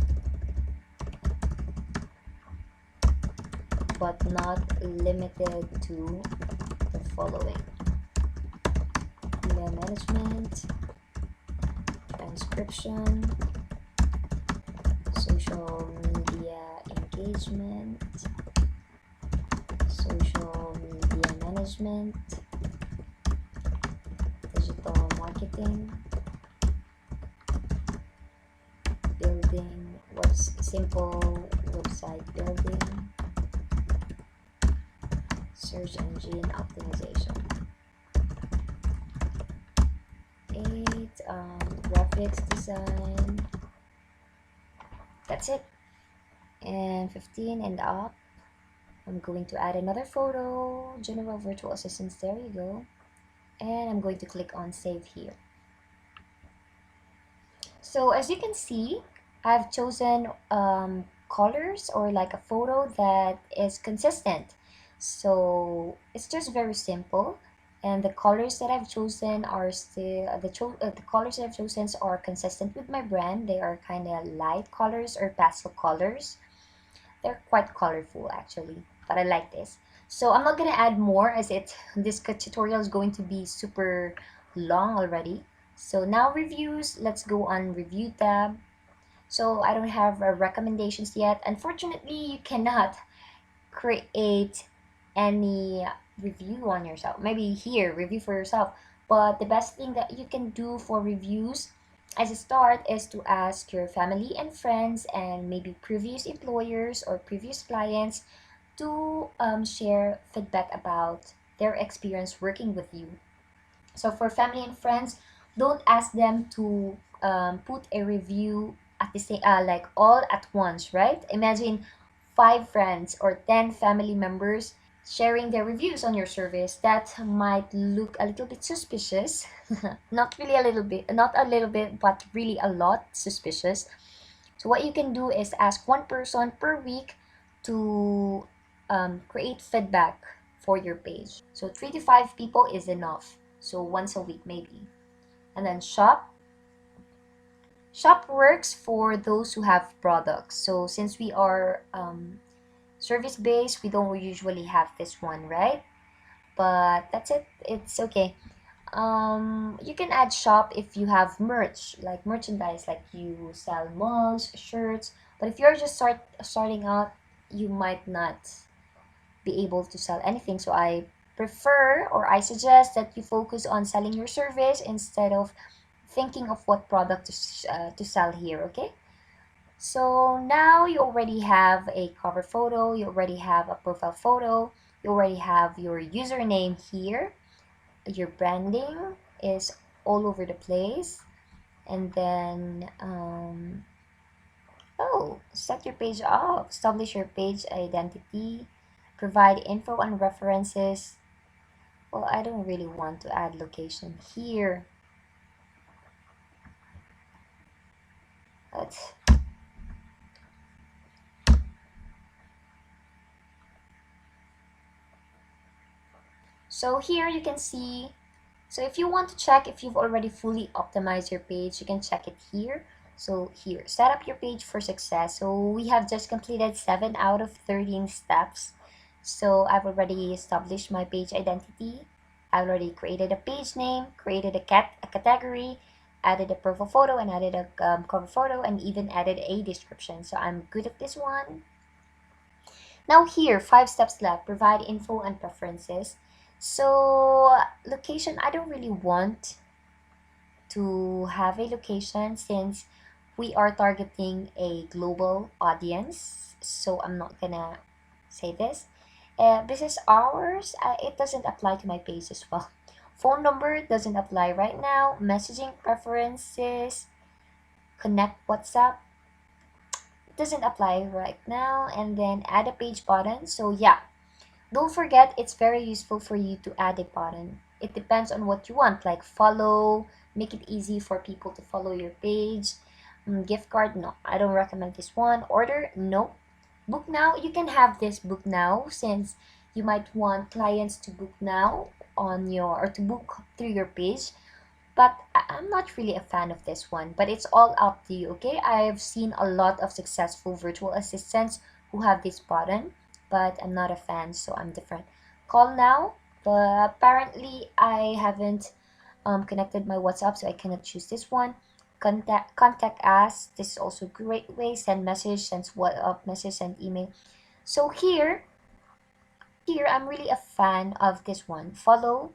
but not limited to the following: email management, transcription, social media engagement, social media management, digital marketing, building simple website building, search engine optimization. 8 graphics design. That's it. And 15 and up, I'm going to add another photo, general virtual assistants. There you go. And I'm going to click on save here. So as you can see, I've chosen colors or like a photo that is consistent. So it's just very simple, and the colors that I've chosen are still the colors that I've chosen are consistent with my brand. They are kind of light colors or pastel colors. They're quite colorful actually, but I like this. So I'm not gonna add more as this tutorial is going to be super long already. So now reviews, let's go on review tab. So I don't have recommendations yet. Unfortunately, you cannot create any review on yourself. Maybe here, review for yourself. But the best thing that you can do for reviews as a start is to ask your family and friends and maybe previous employers or previous clients to share feedback about their experience working with you. So for family and friends, don't ask them to put a review at the same like all at once, right? Imagine 5 friends or 10 family members sharing their reviews on your service. That might look a little bit suspicious. Not really a little bit, not a little bit, but really a lot suspicious. So what you can do is ask one person per week to create feedback for your page. So 3 to 5 people is enough. So once a week maybe. And then shop. Shop works for those who have products. So since we are service based, we don't usually have this one, right? But that's it. It's okay. You can add shop if you have merch, like merchandise, like you sell mugs, shirts. But if you're just starting out, you might not be able to sell anything. So I prefer or I suggest that you focus on selling your service instead of thinking of what product to sell here, okay? So now you already have a cover photo, you already have a profile photo, you already have your username here, your branding is all over the place, and then set your page up, establish your page identity, provide info and references. Well, I don't really want to add location here. Let's So here you can see, so if you want to check if you've already fully optimized your page, you can check it here. So here, set up your page for success. So we have just completed 7 out of 13 steps. So I've already established my page identity. I already created a page name, created a category, added a profile photo, and added a cover photo, and even added a description. So I'm good at this one. Now here, 5 steps left. Provide info and preferences. So location, I don't really want to have a location since we are targeting a global audience. So I'm not gonna say this. Business hours, it doesn't apply to my page as well. Phone number doesn't apply right now. Messaging preferences, connect WhatsApp, doesn't apply right now. And then add a page button. So yeah, don't forget, it's very useful for you to add a button. It depends on what you want, like follow, make it easy for people to follow your page. Gift card, no, I don't recommend this one. Order, no. book now, you can have this book now, since you might want clients to book now on your, or to book through your page. But I'm not really a fan of this one, but it's all up to you. Okay, I've seen a lot of successful virtual assistants who have this button, but I'm not a fan, so I'm different. Call now, but apparently I haven't connected my WhatsApp, so I cannot choose this one. Contact us, this is also a great way. Send message, send WhatsApp message, send email. So here I'm really a fan of this one. Follow,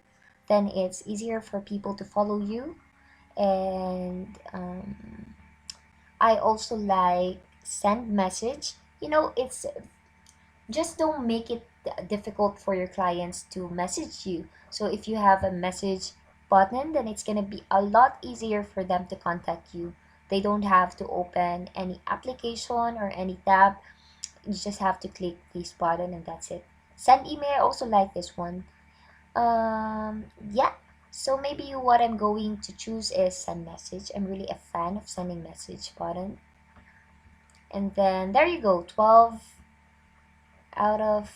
then it's easier for people to follow you. And I also like send message. It's just don't make it difficult for your clients to message you. So if you have a message button, then it's gonna be a lot easier for them to contact you. They don't have to open any application or any tab. You just have to click this button and that's it. Send email, I also like this one. Yeah, so maybe what I'm going to choose is send message. I'm really a fan of sending message button. And then there you go, 12 out of,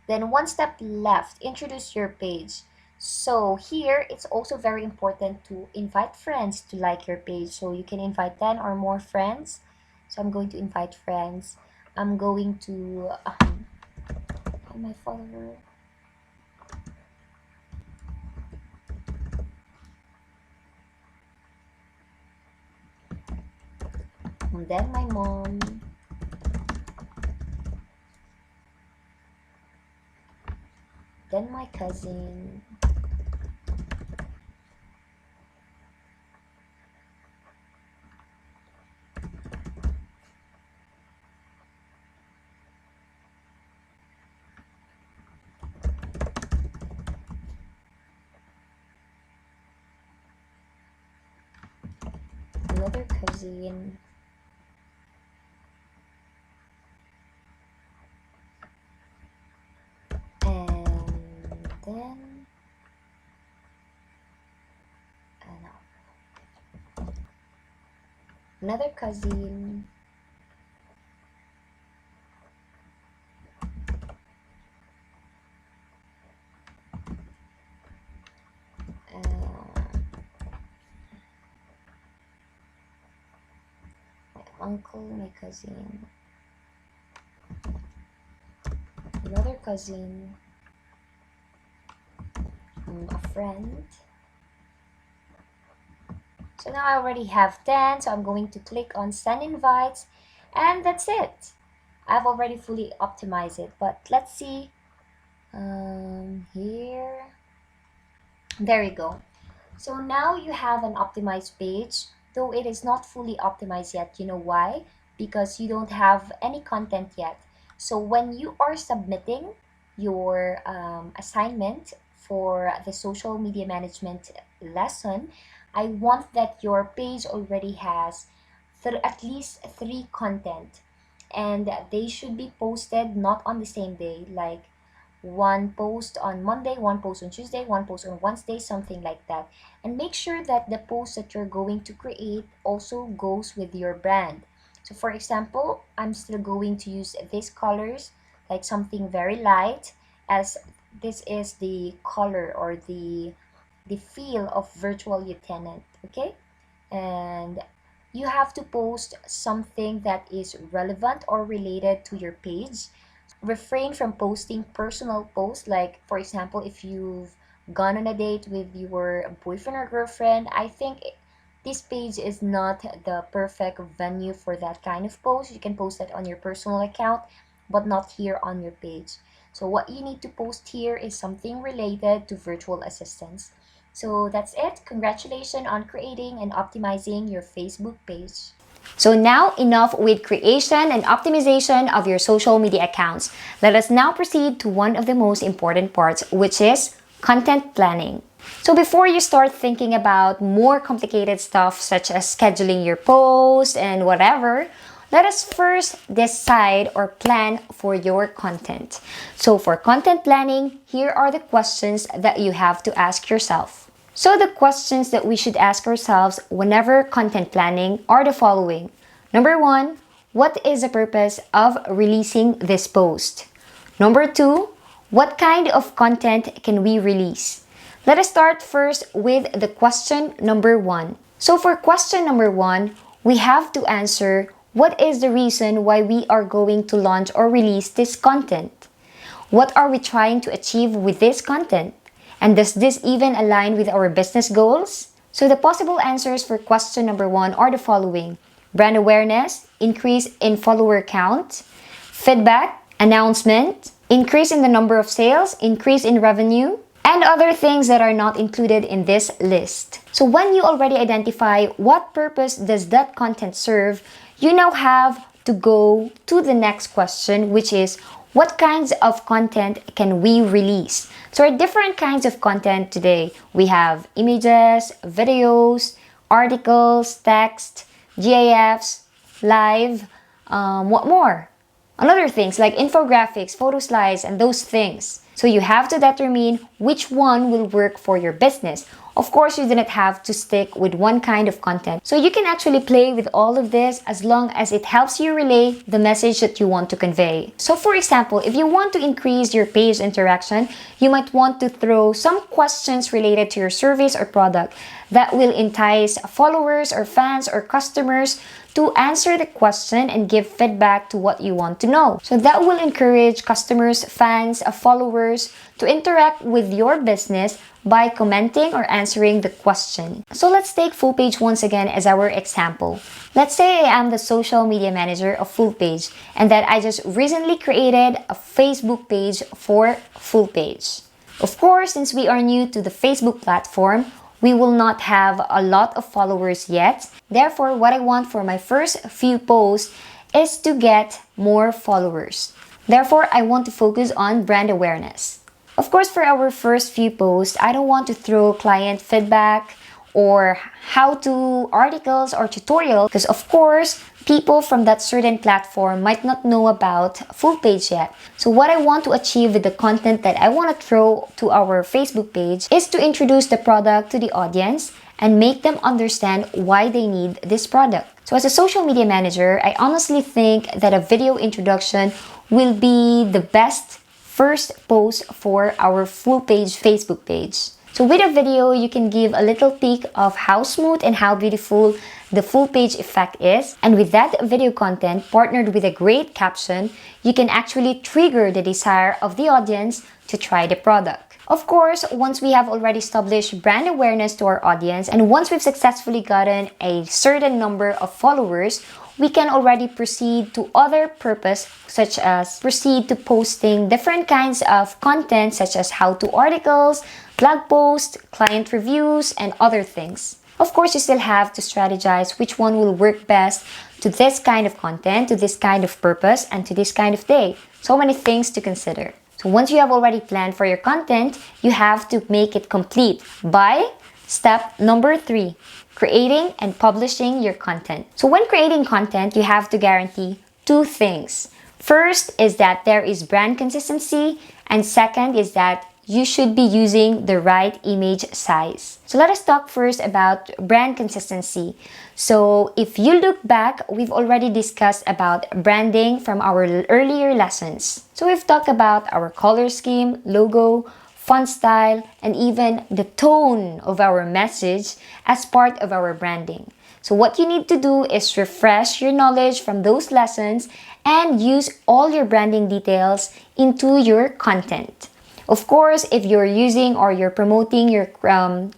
then one step left, introduce your page. So here it's also very important to invite friends to like your page. So you can invite 10 or more friends. So I'm going to invite friends. I'm going to my follower. And then my mom. Then my cousin. Another cousin. And then another cousin. My uncle, my cousin. Another cousin. A friend. So now I already have 10, so I'm going to click on send invites, and that's it. I've already fully optimized it, but let's see here. There you go. So now you have an optimized page, though it is not fully optimized yet. You know why? Because you don't have any content yet. So when you are submitting your assignment for the social media management lesson, I want that your page already has at least 3 content, and they should be posted not on the same day, like one post on Monday, one post on Tuesday, one post on Wednesday, something like that. And make sure that the post that you're going to create also goes with your brand. So for example, I'm still going to use these colors, like something very light, as this is the color or the feel of virtual lieutenant. Okay, and you have to post something that is relevant or related to your page. Refrain from posting personal posts, like for example, if you've gone on a date with your boyfriend or girlfriend, I think this page is not the perfect venue for that kind of post. You can post that on your personal account, but not here on your page. So what you need to post here is something related to virtual assistants. So that's it. Congratulations on creating and optimizing your Facebook page. So now, enough with creation and optimization of your social media accounts. Let us now proceed to one of the most important parts, which is content planning. So before you start thinking about more complicated stuff such as scheduling your posts and whatever, let us first decide or plan for your content. So for content planning, here are the questions that you have to ask yourself. So the questions that we should ask ourselves whenever content planning are the following. Number 1, what is the purpose of releasing this post? Number 2, what kind of content can we release? Let us start first with the question number 1. So for question number 1, we have to answer what is the reason why we are going to launch or release this content? What are we trying to achieve with this content? And does this even align with our business goals? So the possible answers for question number 1 are the following: brand awareness, increase in follower count, feedback, announcement, increase in the number of sales, increase in revenue, and other things that are not included in this list. So when you already identify what purpose does that content serve, you now have to go to the next question, which is what kinds of content can we release? So there are different kinds of content today. We have images, videos, articles, text, GIFs, live, what more? And other things like infographics, photo slides, and those things. So you have to determine which one will work for your business. Of course, you do not have to stick with one kind of content. So you can actually play with all of this as long as it helps you relay the message that you want to convey. So for example, if you want to increase your page interaction, you might want to throw some questions related to your service or product that will entice followers or fans or customers to answer the question and give feedback to what you want to know. So that will encourage customers, fans, followers to interact with your business by commenting or answering the question. So let's take Full Page once again as our example. Let's say I am the social media manager of Full Page and that I just recently created a Facebook page for Full Page. Of course, since we are new to the Facebook platform, we will not have a lot of followers yet. Therefore, what I want for my first few posts is to get more followers. Therefore, I want to focus on brand awareness. Of course, for our first few posts, I don't want to throw client feedback or how-to articles or tutorials because of course, people from that certain platform might not know about Full Page yet. So what I want to achieve with the content that I want to throw to our Facebook page is to introduce the product to the audience and make them understand why they need this product. So as a social media manager, I honestly think that a video introduction will be the best first post for our Full Page Facebook page. So with a video, you can give a little peek of how smooth and how beautiful the full page effect is. And with that video content partnered with a great caption, you can actually trigger the desire of the audience to try the product. Of course, once we have already established brand awareness to our audience and once we've successfully gotten a certain number of followers, we can already proceed to other purpose such as proceed to posting different kinds of content such as how-to articles, blog posts, client reviews, and other things. Of course, you still have to strategize which one will work best to this kind of content, to this kind of purpose, and to this kind of day. So many things to consider. So once you have already planned for your content, you have to make it complete by step number 3, creating and publishing your content. So when creating content, you have to guarantee 2 things. First is that there is brand consistency, and second is that you should be using the right image size. So let us talk first about brand consistency. So if you look back, we've already discussed about branding from our earlier lessons. So we've talked about our color scheme, logo, font style, and even the tone of our message as part of our branding. So what you need to do is refresh your knowledge from those lessons and use all your branding details into your content. Of course, if you're using or you're promoting your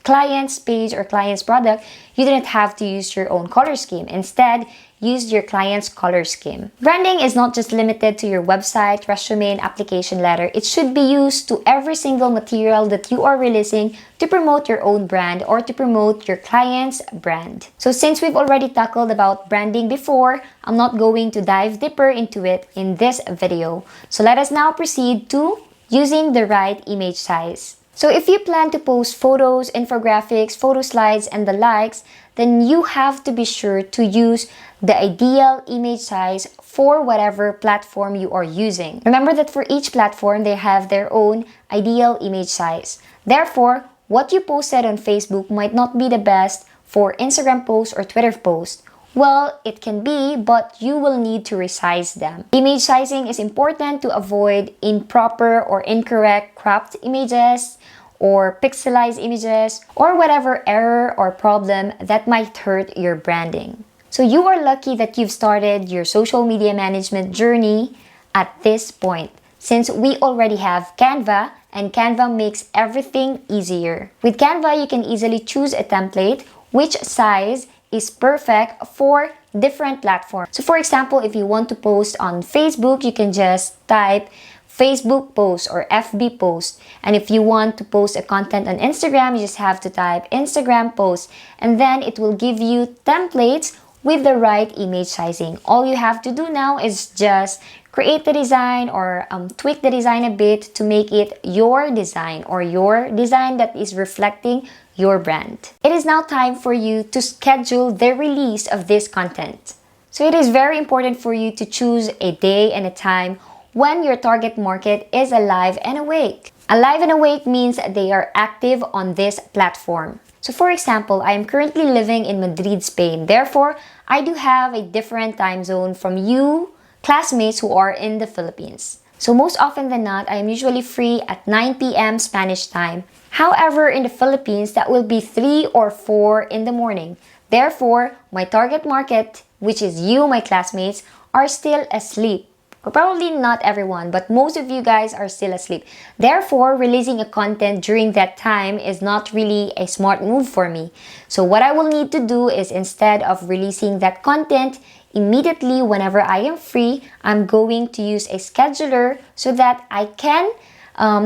client's page or client's product, you don't have to use your own color scheme. Instead, use your client's color scheme. Branding is not just limited to your website, resume, and application letter. It should be used to every single material that you are releasing to promote your own brand or to promote your client's brand. So since we've already tackled about branding before, I'm not going to dive deeper into it in this video. So let us now proceed to using the right image size. So if you plan to post photos, infographics, photo slides, and the likes, then you have to be sure to use the ideal image size for whatever platform you are using. Remember that for each platform, they have their own ideal image size. Therefore, what you posted on Facebook might not be the best for Instagram posts or Twitter posts. Well, it can be, but you will need to resize them. Image sizing is important to avoid improper or incorrect cropped images or pixelized images or whatever error or problem that might hurt your branding. So you are lucky that you've started your social media management journey at this point, since we already have Canva, and Canva makes everything easier. With Canva, you can easily choose a template which size is perfect for different platforms. So for example, if you want to post on Facebook, you can just type Facebook post or FB post. And if you want to post a content on Instagram, you just have to type Instagram post. And then it will give you templates with the right image sizing. All you have to do now is just create the design or tweak the design a bit to make it your design or your design that is reflecting your brand. It is now time for you to schedule the release of this content. So it is very important for you to choose a day and a time when your target market is alive and awake. Alive and awake means they are active on this platform. So for example, I am currently living in Madrid, Spain. Therefore, I do have a different time zone from you classmates who are in the Philippines. So most often than not, I am usually free at 9 p.m. Spanish time. However, in the Philippines, that will be 3 or 4 in the morning. Therefore, my target market, which is you, my classmates, are still asleep. Or probably not everyone, but most of you guys are still asleep. Therefore, releasing a content during that time is not really a smart move for me. So what I will need to do is, instead of releasing that content immediately whenever I am free, I'm going to use a scheduler so that I can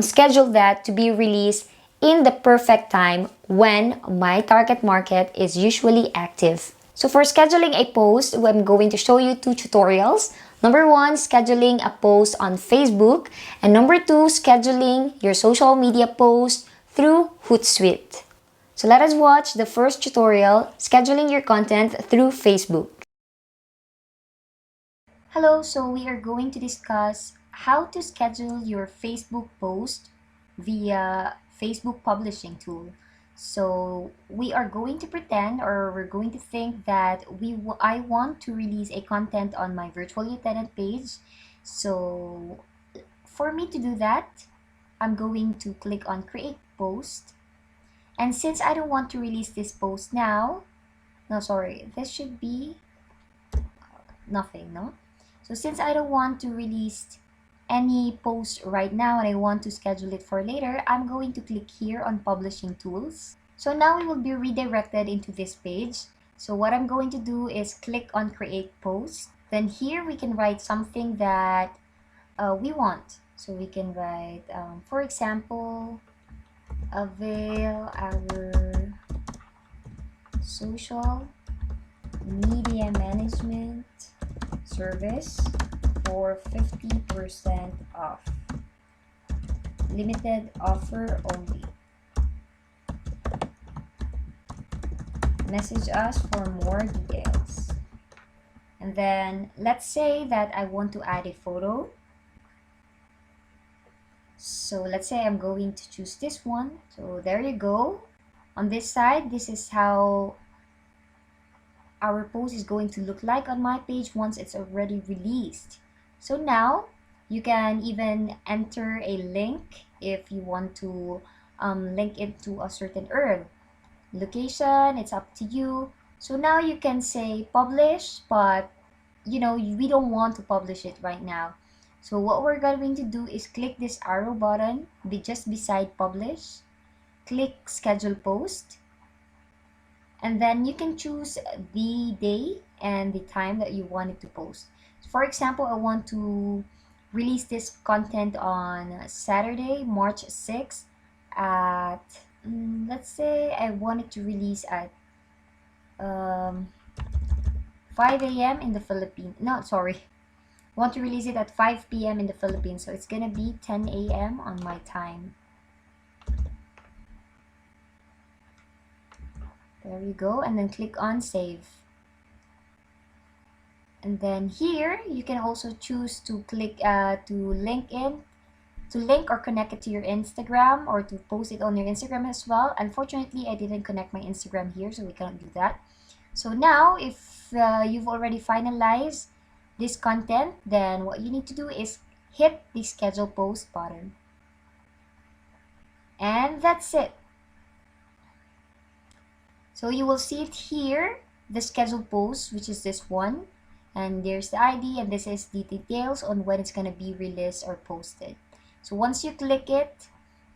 schedule that to be released in the perfect time when my target market is usually active. So for scheduling a post, I'm going to show you 2 tutorials. Number 1, scheduling a post on Facebook. And number 2, scheduling your social media post through Hootsuite. So let us watch the first tutorial, scheduling your content through Facebook. Hello, so we are going to discuss how to schedule your Facebook post via Facebook publishing tool. So we are going to pretend, or we're going to think that I want to release a content on my virtual lieutenant page. So for me to do that, I'm going to click on create post. And since I don't want to release this post now, no, sorry, this should be nothing, no? So since I don't want to release any post right now and I want to schedule it for later, I'm going to click here on publishing tools. So now we will be redirected into this page. So what I'm going to do is click on create post. Then here we can write something that we want. So we can write, for example, avail our social media management service for 50% off. Limited offer only. Message us for more details. And then let's say that I want to add a photo. So let's say I'm going to choose this one. So there you go. On this side, this is how our post is going to look like on my page once it's already released. So now you can even enter a link if you want to link it to a certain URL. Location, it's up to you. So now you can say publish, but we don't want to publish it right now. So what we're going to do is click this arrow button just beside publish, click schedule post, and then you can choose the day and the time that you want it to post. So for example, I want to release this content on Saturday, March 6th at, let's say I want it to release at 5 a.m. in the Philippines. No, sorry. I want to release it at 5 p.m. in the Philippines. So it's gonna be 10 a.m. on my time. There you go, and then click on save. And then here you can also choose to click to link or connect it to your Instagram, or to post it on your Instagram as well. Unfortunately, I didn't connect my Instagram here, so we cannot do that. So now, if you've already finalized this content, then what you need to do is hit the schedule post button. And that's it. So you will see it here, the schedule post, which is this one. And there's the ID, and this is the details on when it's going to be released or posted. So once you click it,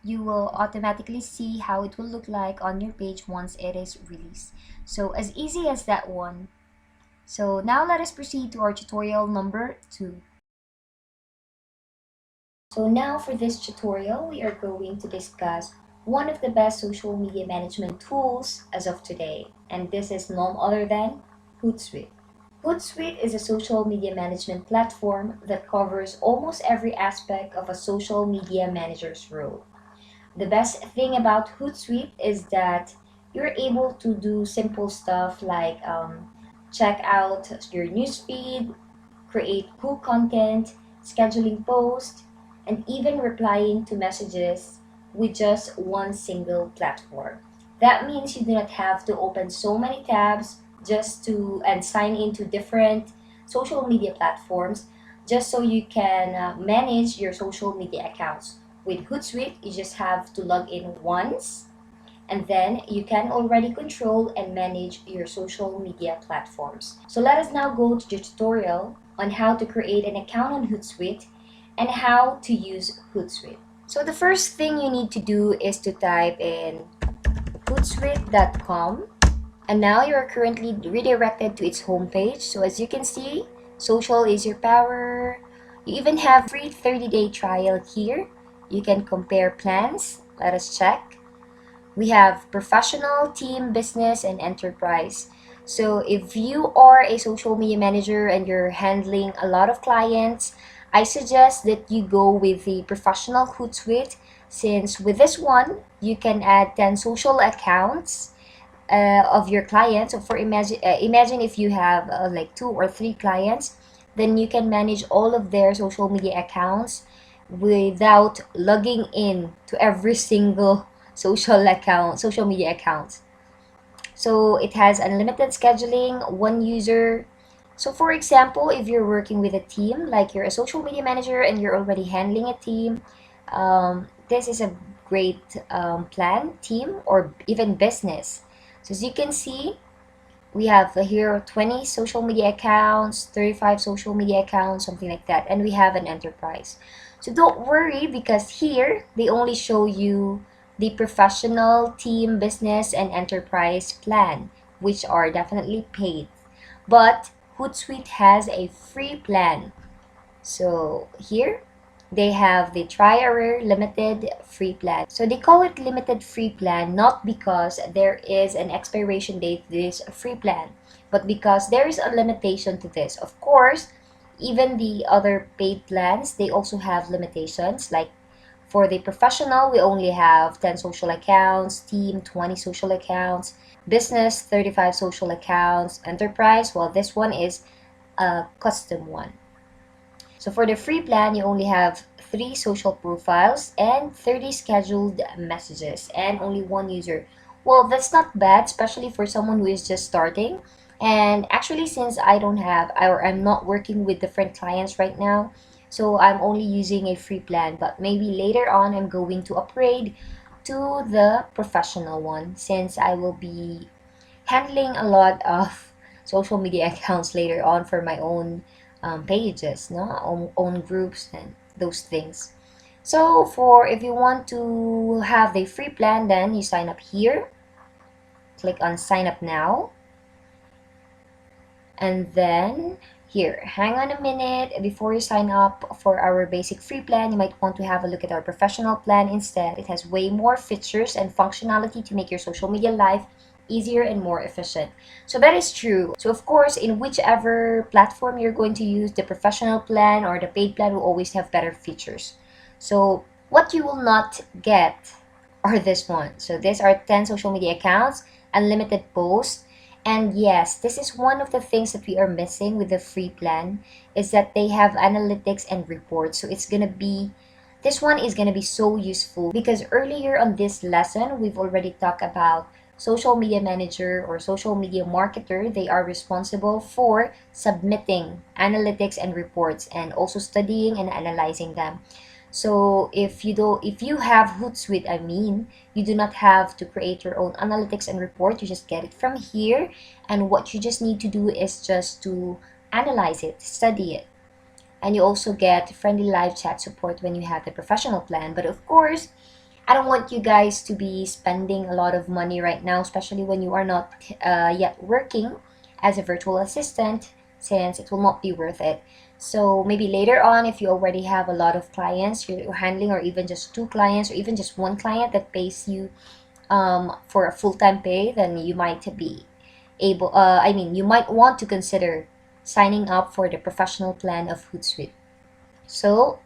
you will automatically see how it will look like on your page once it is released. So as easy as that one. So now let us proceed to our tutorial number 2. So now for this tutorial, we are going to discuss one of the best social media management tools as of today, and this is none other than Hootsuite. Hootsuite is a social media management platform that covers almost every aspect of a social media manager's role. The best thing about Hootsuite is that you're able to do simple stuff like check out your newsfeed, create cool content, scheduling posts, and even replying to messages with just one single platform. That means you do not have to open so many tabs just to and sign into different social media platforms just so you can manage your social media accounts. With Hootsuite, you just have to log in once and then you can already control and manage your social media platforms. So let us now go to the tutorial on how to create an account on Hootsuite and how to use Hootsuite. So the first thing you need to do is to type in hootsuite.com, and now you are currently redirected to its homepage. So as you can see, social is your power. You even have free 30-day trial here. You can compare plans. Let us check. We have professional, team, business, and enterprise. So if you are a social media manager and you're handling a lot of clients, I suggest that you go with the professional Hootsuite, since with this one, you can add 10 social accounts of your clients. So for imagine if you have like 2 or 3 clients, then you can manage all of their social media accounts without logging in to every single social media account. So it has unlimited scheduling, one user. So for example, if you're working with a team, like you're a social media manager and you're already handling a team, this is a great plan, team, or even business. So as you can see, we have here 20 social media accounts, 35 social media accounts, something like that, and we have an enterprise. So don't worry, because here they only show you the professional, team, business, and enterprise plan, which are definitely paid. But Hootsuite has a free plan. So here they have the try a rare limited free plan. So they call it limited free plan not because there is an expiration date to this free plan, but because there is a limitation to this. Of course, even the other paid plans, they also have limitations. Like for the professional, we only have 10 social accounts, team 20 social accounts, business 35 social accounts, enterprise, well, this one is a custom one. So for the free plan, you only have 3 social profiles and 30 scheduled messages and only one user. Well, that's not bad, especially for someone who is just starting. And actually, since I don't have, or I'm not working with different clients right now, so I'm only using a free plan. But maybe later on, I'm going to upgrade to the professional one, since I will be handling a lot of social media accounts later on for my own pages, no, own groups and those things. So for if you want to have the free plan, then you sign up here, click on sign up now, and then here, hang on a minute. Before you sign up for our basic free plan, you might want to have a look at our professional plan instead. It has way more features and functionality to make your social media life easier and more efficient. So that is true. So of course, in whichever platform you're going to use, the professional plan or the paid plan will always have better features. So what you will not get are this one. So these are 10 social media accounts, unlimited posts, and yes, this is one of the things that we are missing with the free plan, is that they have analytics and reports. So it's gonna be, this one is gonna be so useful, because earlier on this lesson, we've already talked about social media manager or social media marketer, they are responsible for submitting analytics and reports and also studying and analyzing them. So if you have Hootsuite, I mean, you do not have to create your own analytics and report. You just get it from here, and what you just need to do is just to analyze it, study it. And you also get friendly live chat support when you have the professional plan. But of course, I don't want you guys to be spending a lot of money right now, especially when you are not yet working as a virtual assistant, since it will not be worth it. So maybe later on, if you already have a lot of clients you're handling, or even just two clients, or even just one client that pays you for a full-time pay, then you might be able, you might want to consider signing up for the professional plan of Hootsuite. So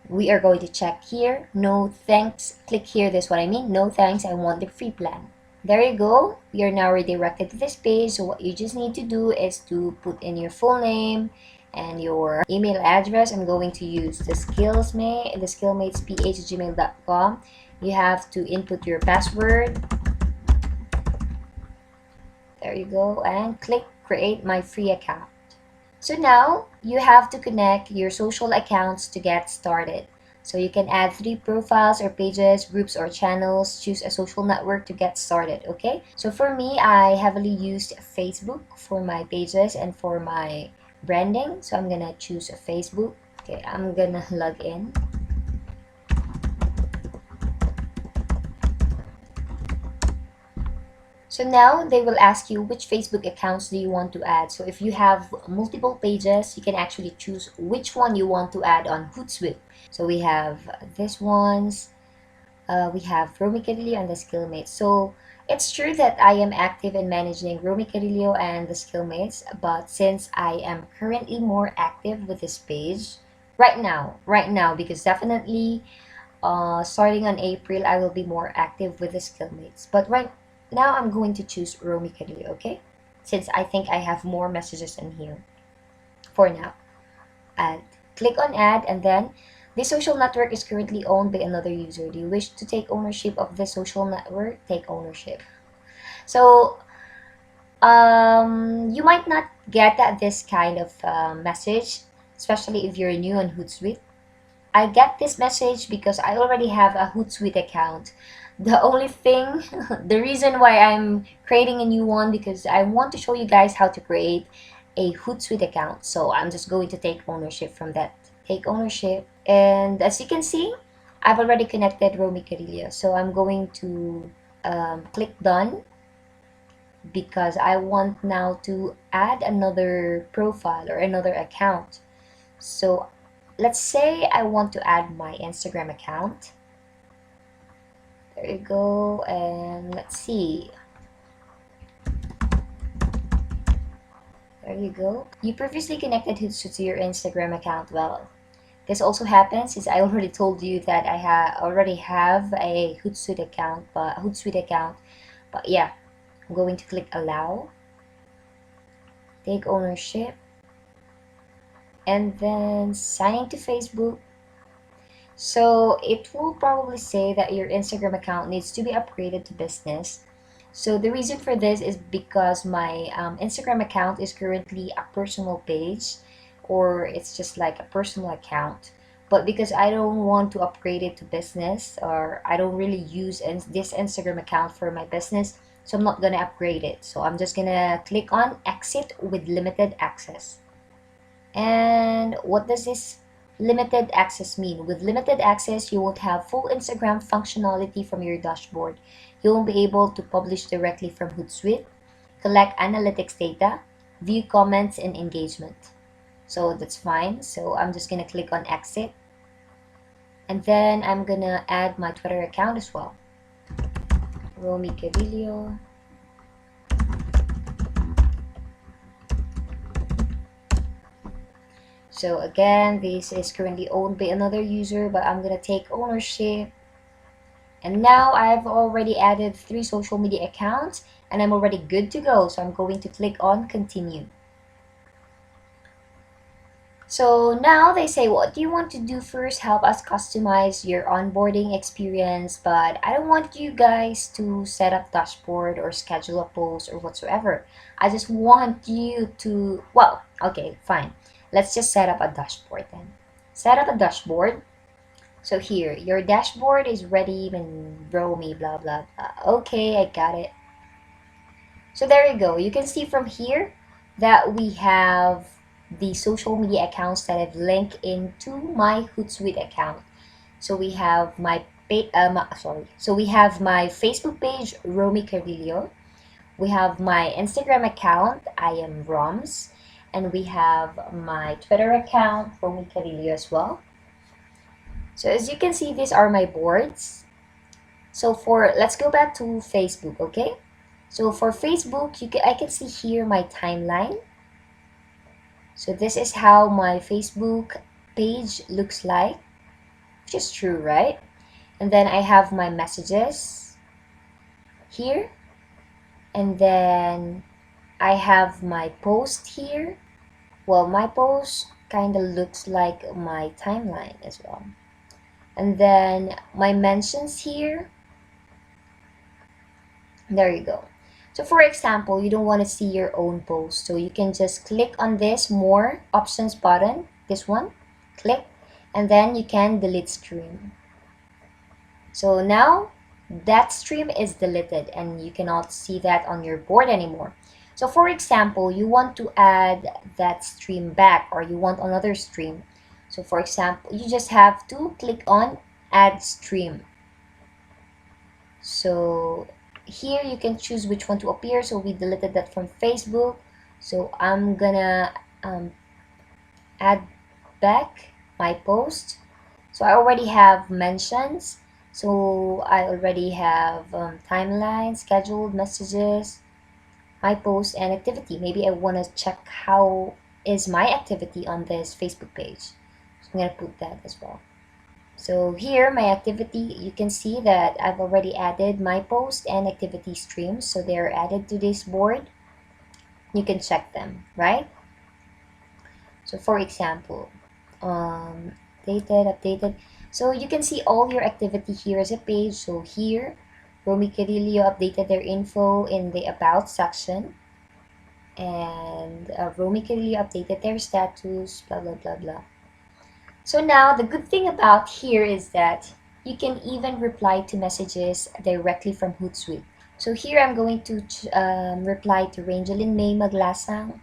we are going to check here, no thanks, click here, this is what I mean, no thanks, I want the free plan. There you go, you're now redirected to this page. So what you just need to do is to put in your full name and your email address. I'm going to use the skillmatesph@gmail.com. You have to input your password. There you go, and click create my free account. So now you have to connect your social accounts to get started. So you can add 3 profiles or pages, groups or channels, choose a social network to get started, okay? So for me, I heavily used Facebook for my pages and for my branding. So I'm gonna choose a Facebook. Okay, I'm gonna log in. So now they will ask you which Facebook accounts do you want to add. So if you have multiple pages, you can actually choose which one you want to add on Hootsuite. So we have this ones, we have Romie Carillo and the Skillmates. So it's true that I am active in managing Romie Carillo and the Skillmates, but since I am currently more active with this page right now, because definitely starting on April, I will be more active with the Skillmates. But right now, I'm going to choose Romie Carillo, okay? Since I think I have more messages in here for now. Add. Click on add, and then this social network is currently owned by another user. Do you wish to take ownership of this social network? Take ownership. So you might not get this kind of message, especially if you're new on Hootsuite. I get this message because I already have a Hootsuite account. The only thing, the reason why I'm creating a new one, because I want to show you guys how to create a Hootsuite account. So I'm just going to take ownership from that. Take ownership. And as you can see, I've already connected Romie Carillo. So I'm going to click done, because I want now to add another profile or another account. So let's say I want to add my Instagram account. There you go, and let's see. There you go. You previously connected Hootsuite to your Instagram account. Well, this also happens since I already told you that I already have a Hootsuite account, but yeah, I'm going to click allow, take ownership, and then sign into Facebook. So it will probably say that your Instagram account needs to be upgraded to business. So the reason for this is because my Instagram account is currently a personal page, or it's just like a personal account. But because I don't want to upgrade it to business, or I don't really use this Instagram account for my business, so I'm not gonna upgrade it. So I'm just gonna click on exit with limited access. And what does this limited access mean? With limited access, you won't have full Instagram functionality from your dashboard. You won't be able to publish directly from Hootsuite, collect analytics data, view comments, and engagement. So that's fine. So I'm just gonna click on exit. And then I'm gonna add my Twitter account as well. Romie Carillo. So again, this is currently owned by another user, but I'm gonna take ownership. And now I've already added 3 social media accounts and I'm already good to go. So I'm going to click on continue. So now they say, what do you want to do first? Help us customize your onboarding experience, but I don't want you guys to set up dashboard or schedule a post or whatsoever. I just want you to, well, okay, fine. Let's just set up a dashboard then. Set up a dashboard. So here, your dashboard is ready and Romie, blah, blah, blah. Okay, I got it. So there you go. You can see from here that we have the social media accounts that I've linked into my Hootsuite account. So we have my So we have my Facebook page, Romie Carillo. We have my Instagram account, I am Roms, and we have my Twitter account, Romie Carillo as well. So as you can see, these are my boards. So let's go back to Facebook, okay? So for Facebook, I can see here my timeline. So this is how my Facebook page looks like, which is true, right? And then I have my messages here. And then I have my post here. Well, my post kind of looks like my timeline as well. And then my mentions here. There you go. So for example, you don't want to see your own post, so you can just click on this more options button, this one, click, and then you can delete stream. So now that stream is deleted and you cannot see that on your board anymore. So for example, you want to add that stream back, or you want another stream. So for example, you just have to click on add stream. So here you can choose which one to appear. So we deleted that from Facebook, so I'm gonna add back my post. So I already have mentions, so I already have timeline, scheduled messages, my post, and activity. Maybe I want to check how is my activity on this Facebook page, so I'm gonna put that as well. So here, my activity, you can see that I've already added my post and activity streams. So they're added to this board. You can check them, right? So for example, updated. So you can see all your activity here as a page. So here, Romie Carillo updated their info in the About section. And Romie Carillo updated their status, blah, blah, blah, blah. So now the good thing about here is that you can even reply to messages directly from Hootsuite. So here I'm going to reply to Rangeline May Maglasang.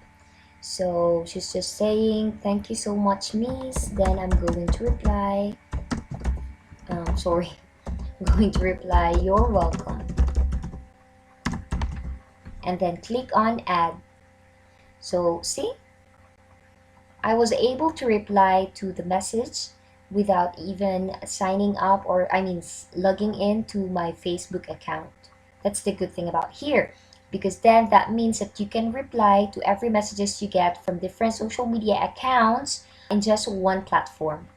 So she's just saying, thank you so much, Miss. Then I'm going to reply, I'm going to reply, you're welcome. And then click on add. So see, I was able to reply to the message without even signing up, or logging into my Facebook account. That's the good thing about here, because then that means that you can reply to every messages you get from different social media accounts in just one platform.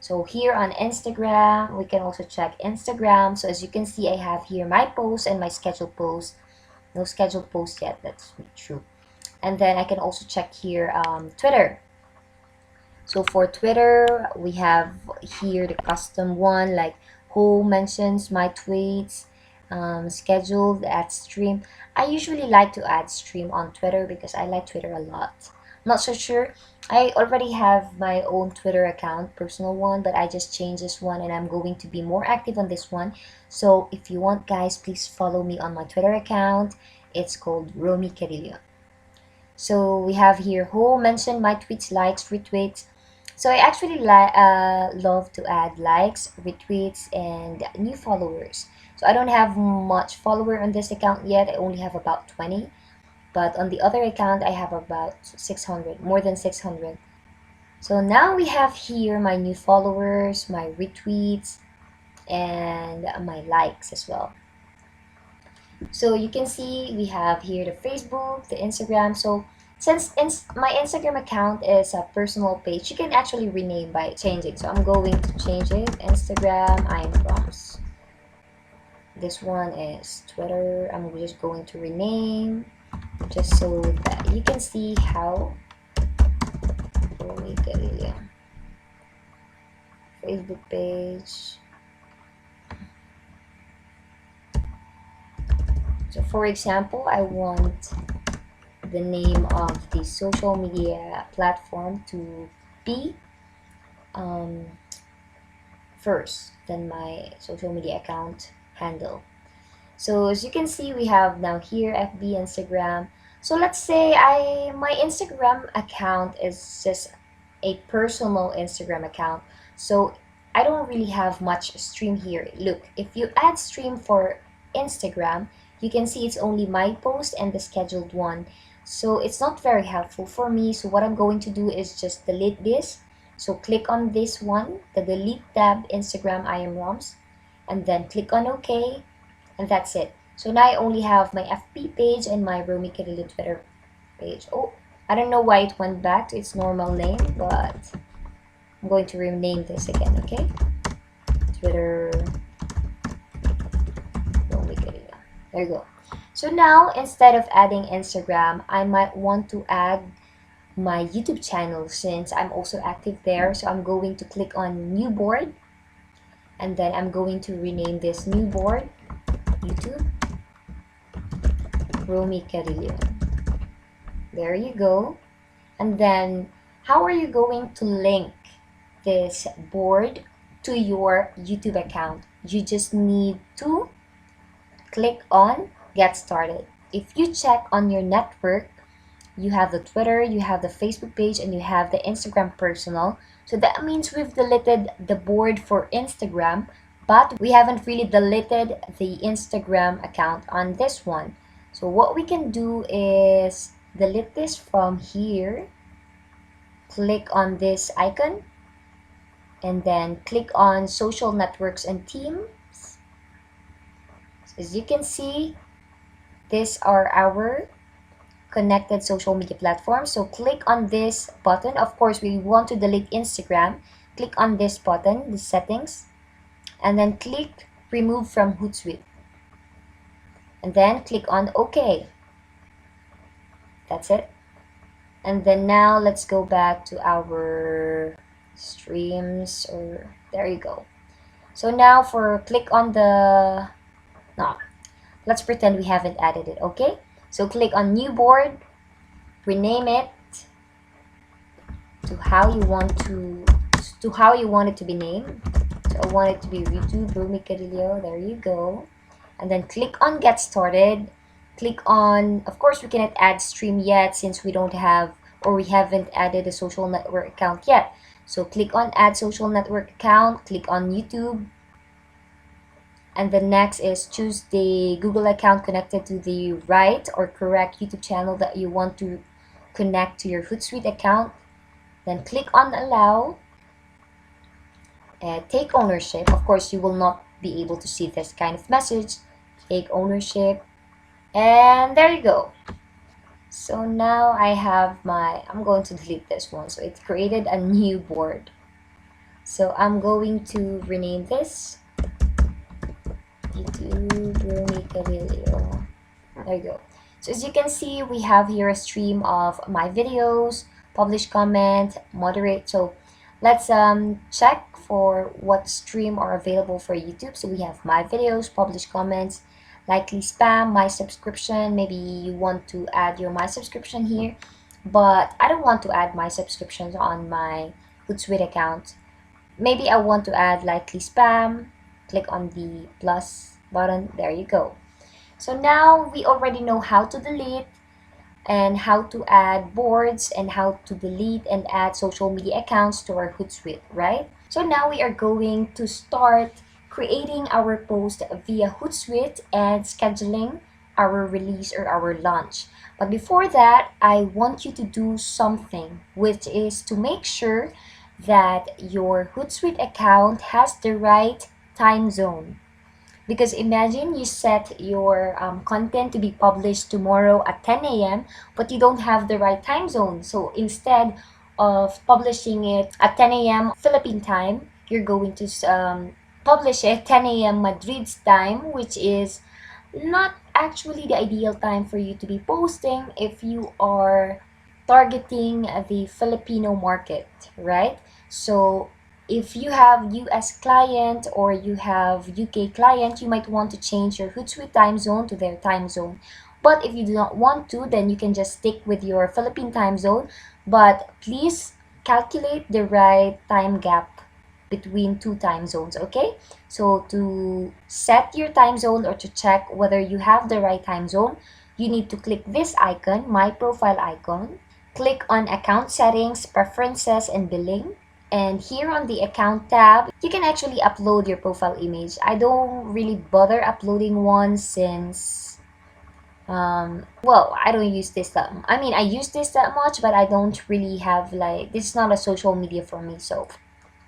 So here on Instagram, we can also check Instagram. So as you can see, I have here my post and my scheduled post. No scheduled post yet, that's true. And then I can also check here Twitter. So for Twitter, we have here the custom one, like who mentions my tweets, scheduled add stream. I usually like to add stream on Twitter because I like Twitter a lot. I'm not so sure. I already have my own Twitter account, personal one, but I just changed this one and I'm going to be more active on this one. So if you want, guys, please follow me on my Twitter account. It's called Romie Carillo. So we have here who mentioned my tweets, likes, retweets. So I actually love to add likes, retweets, and new followers. So I don't have much follower on this account yet. I only have about 20. But on the other account, I have about 600, more than 600. So now we have here my new followers, my retweets, and my likes as well. So you can see we have here the Facebook, the Instagram. So since my Instagram account is a personal page, you can actually rename by changing. So I'm going to change it. Instagram, I'm Roms. This one is Twitter. I'm just going to rename just so that you can see how Romie Carillo. Facebook page. So for example, I want the name of the social media platform to be first, then my social media account handle. So as you can see, we have now here FB, Instagram. So let's say my Instagram account is just a personal Instagram account. So I don't really have much stream here. Look, if you add stream for Instagram, you can see it's only my post and the scheduled one. So it's not very helpful for me. So what I'm going to do is just delete this. So click on this one, the delete tab, Instagram I am Roms, and then click on OK, and that's it. So now I only have my FB page and my Romie Carillo Twitter page. Oh, I don't know why it went back to its normal name, but I'm going to rename this again, okay? Twitter Romie Carillo. There you go. So now, instead of adding Instagram, I might want to add my YouTube channel since I'm also active there. So I'm going to click on new board, and then I'm going to rename this new board YouTube Romie Carillo. There you go. And then how are you going to link this board to your YouTube account? You just need to click on get started. If you check on your network, you have the Twitter, you have the Facebook page, and you have the Instagram personal. So that means we've deleted the board for Instagram, but we haven't really deleted the Instagram account on this one. So what we can do is delete this from here, click on this icon, and then click on social networks and teams. As you can see, these are our connected social media platforms. So click on this button. Of course, we want to delete Instagram. Click on this button, the settings, and then click remove from Hootsuite. And then click on OK. That's it. And then now let's go back to our streams, or there you go. So now click on the, no, let's pretend we haven't added it, okay? So click on new board, rename it to how you want it to be named. So I want it to be YouTube Romie Carillo. There you go. And then click on get started. Click on, of course we cannot add stream yet since we don't have, or we haven't added a social network account yet. So click on add social network account, click on YouTube, and the next is choose the Google account connected to the right or correct YouTube channel that you want to connect to your Hootsuite account. Then click on allow and take ownership. Of course, you will not be able to see this kind of message. Take ownership, and there you go. So now I have I'm going to delete this one. So it created a new board. So I'm going to rename this YouTube Romie Carillo. There you go. So as you can see, we have here a stream of my videos, publish comment, moderate. So let's check for what stream are available for YouTube. So we have my videos, publish comments, likely spam, my subscription. Maybe you want to add your my subscription here, but I don't want to add my subscriptions on my Hootsuite account. Maybe I want to add likely spam. Click on the plus button. There you go. So now we already know how to delete and how to add boards and how to delete and add social media accounts to our Hootsuite, right? So now we are going to start creating our post via Hootsuite and scheduling our release or our launch. But before that, I want you to do something, which is to make sure that your Hootsuite account has the right time zone. Because imagine you set your content to be published tomorrow at 10 a.m. but you don't have the right time zone. So instead of publishing it at 10 a.m. Philippine time, you're going to publish it 10 a.m. Madrid's time, which is not actually the ideal time for you to be posting if you are targeting the Filipino market, right? So if you have US client or you have UK client, you might want to change your Hootsuite time zone to their time zone. But if you do not want to, then you can just stick with your Philippine time zone. But please calculate the right time gap between two time zones, okay? So to set your time zone or to check whether you have the right time zone, you need to click this icon, my profile icon. Click on account settings, preferences, and billing. And here on the account tab, you can actually upload your profile image. I don't really bother uploading one since, well, I don't use this that, I mean, I use this that much, but I don't really have like, this is not a social media for me, so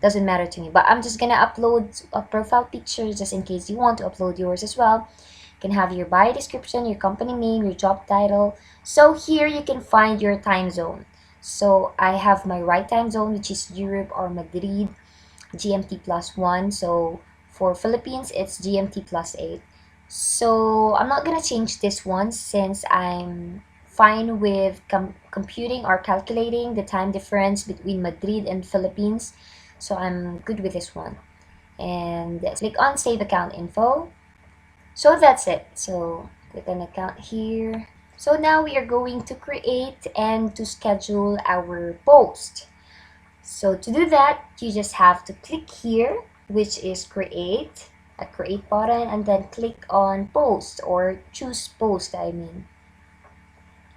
doesn't matter to me. But I'm just gonna upload a profile picture just in case you want to upload yours as well. You can have your bio description, your company name, your job title. So here you can find your time zone. So I have my right time zone, which is Europe or Madrid, GMT +1. So for Philippines, it's GMT +8. So I'm not gonna change this one since I'm fine with computing or calculating the time difference between Madrid and Philippines. So I'm good with this one. And click on save account info. So that's it. So click on account here. So now we are going to create and to schedule our post. So to do that, you just have to click here, which is create, a create button, and then click on post or choose post, I mean.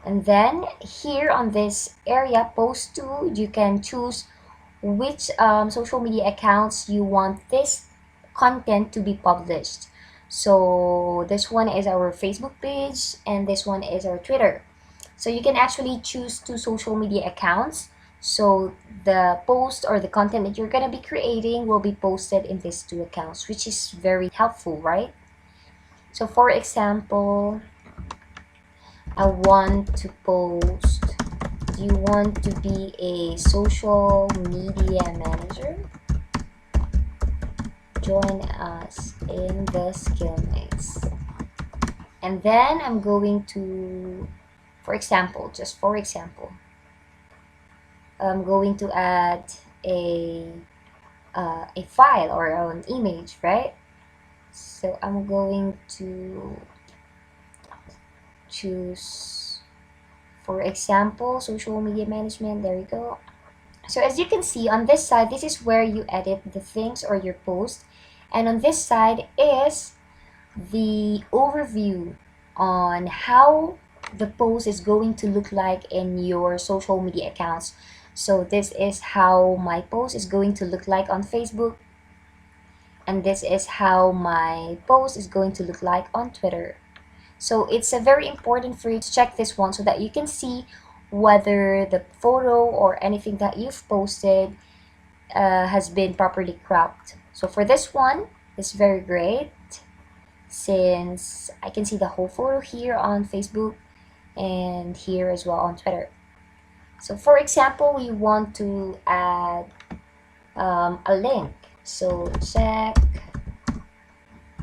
And then here on this area, post to, you can choose which social media accounts you want this content to be published. So this one is our Facebook page and this one is our Twitter. So you can actually choose two social media accounts. So the post or the content that you're going to be creating will be posted in these two accounts, which is very helpful, right? So for example, I want to post, do you want to be a social media manager? Join us in the Skillmates. And then I'm going to, for example, just for example, I'm going to add a file or an image, right? So I'm going to choose, for example, social media management. There you go. So as you can see on this side, this is where you edit the things or your post. And on this side is the overview on how the post is going to look like in your social media accounts. So this is how my post is going to look like on Facebook. And this is how my post is going to look like on Twitter. So it's very important for you to check this one so that you can see whether the photo or anything that you've posted has been properly cropped. So for this one, it's very great since I can see the whole photo here on Facebook and here as well on Twitter. So for example, we want to add a link. So check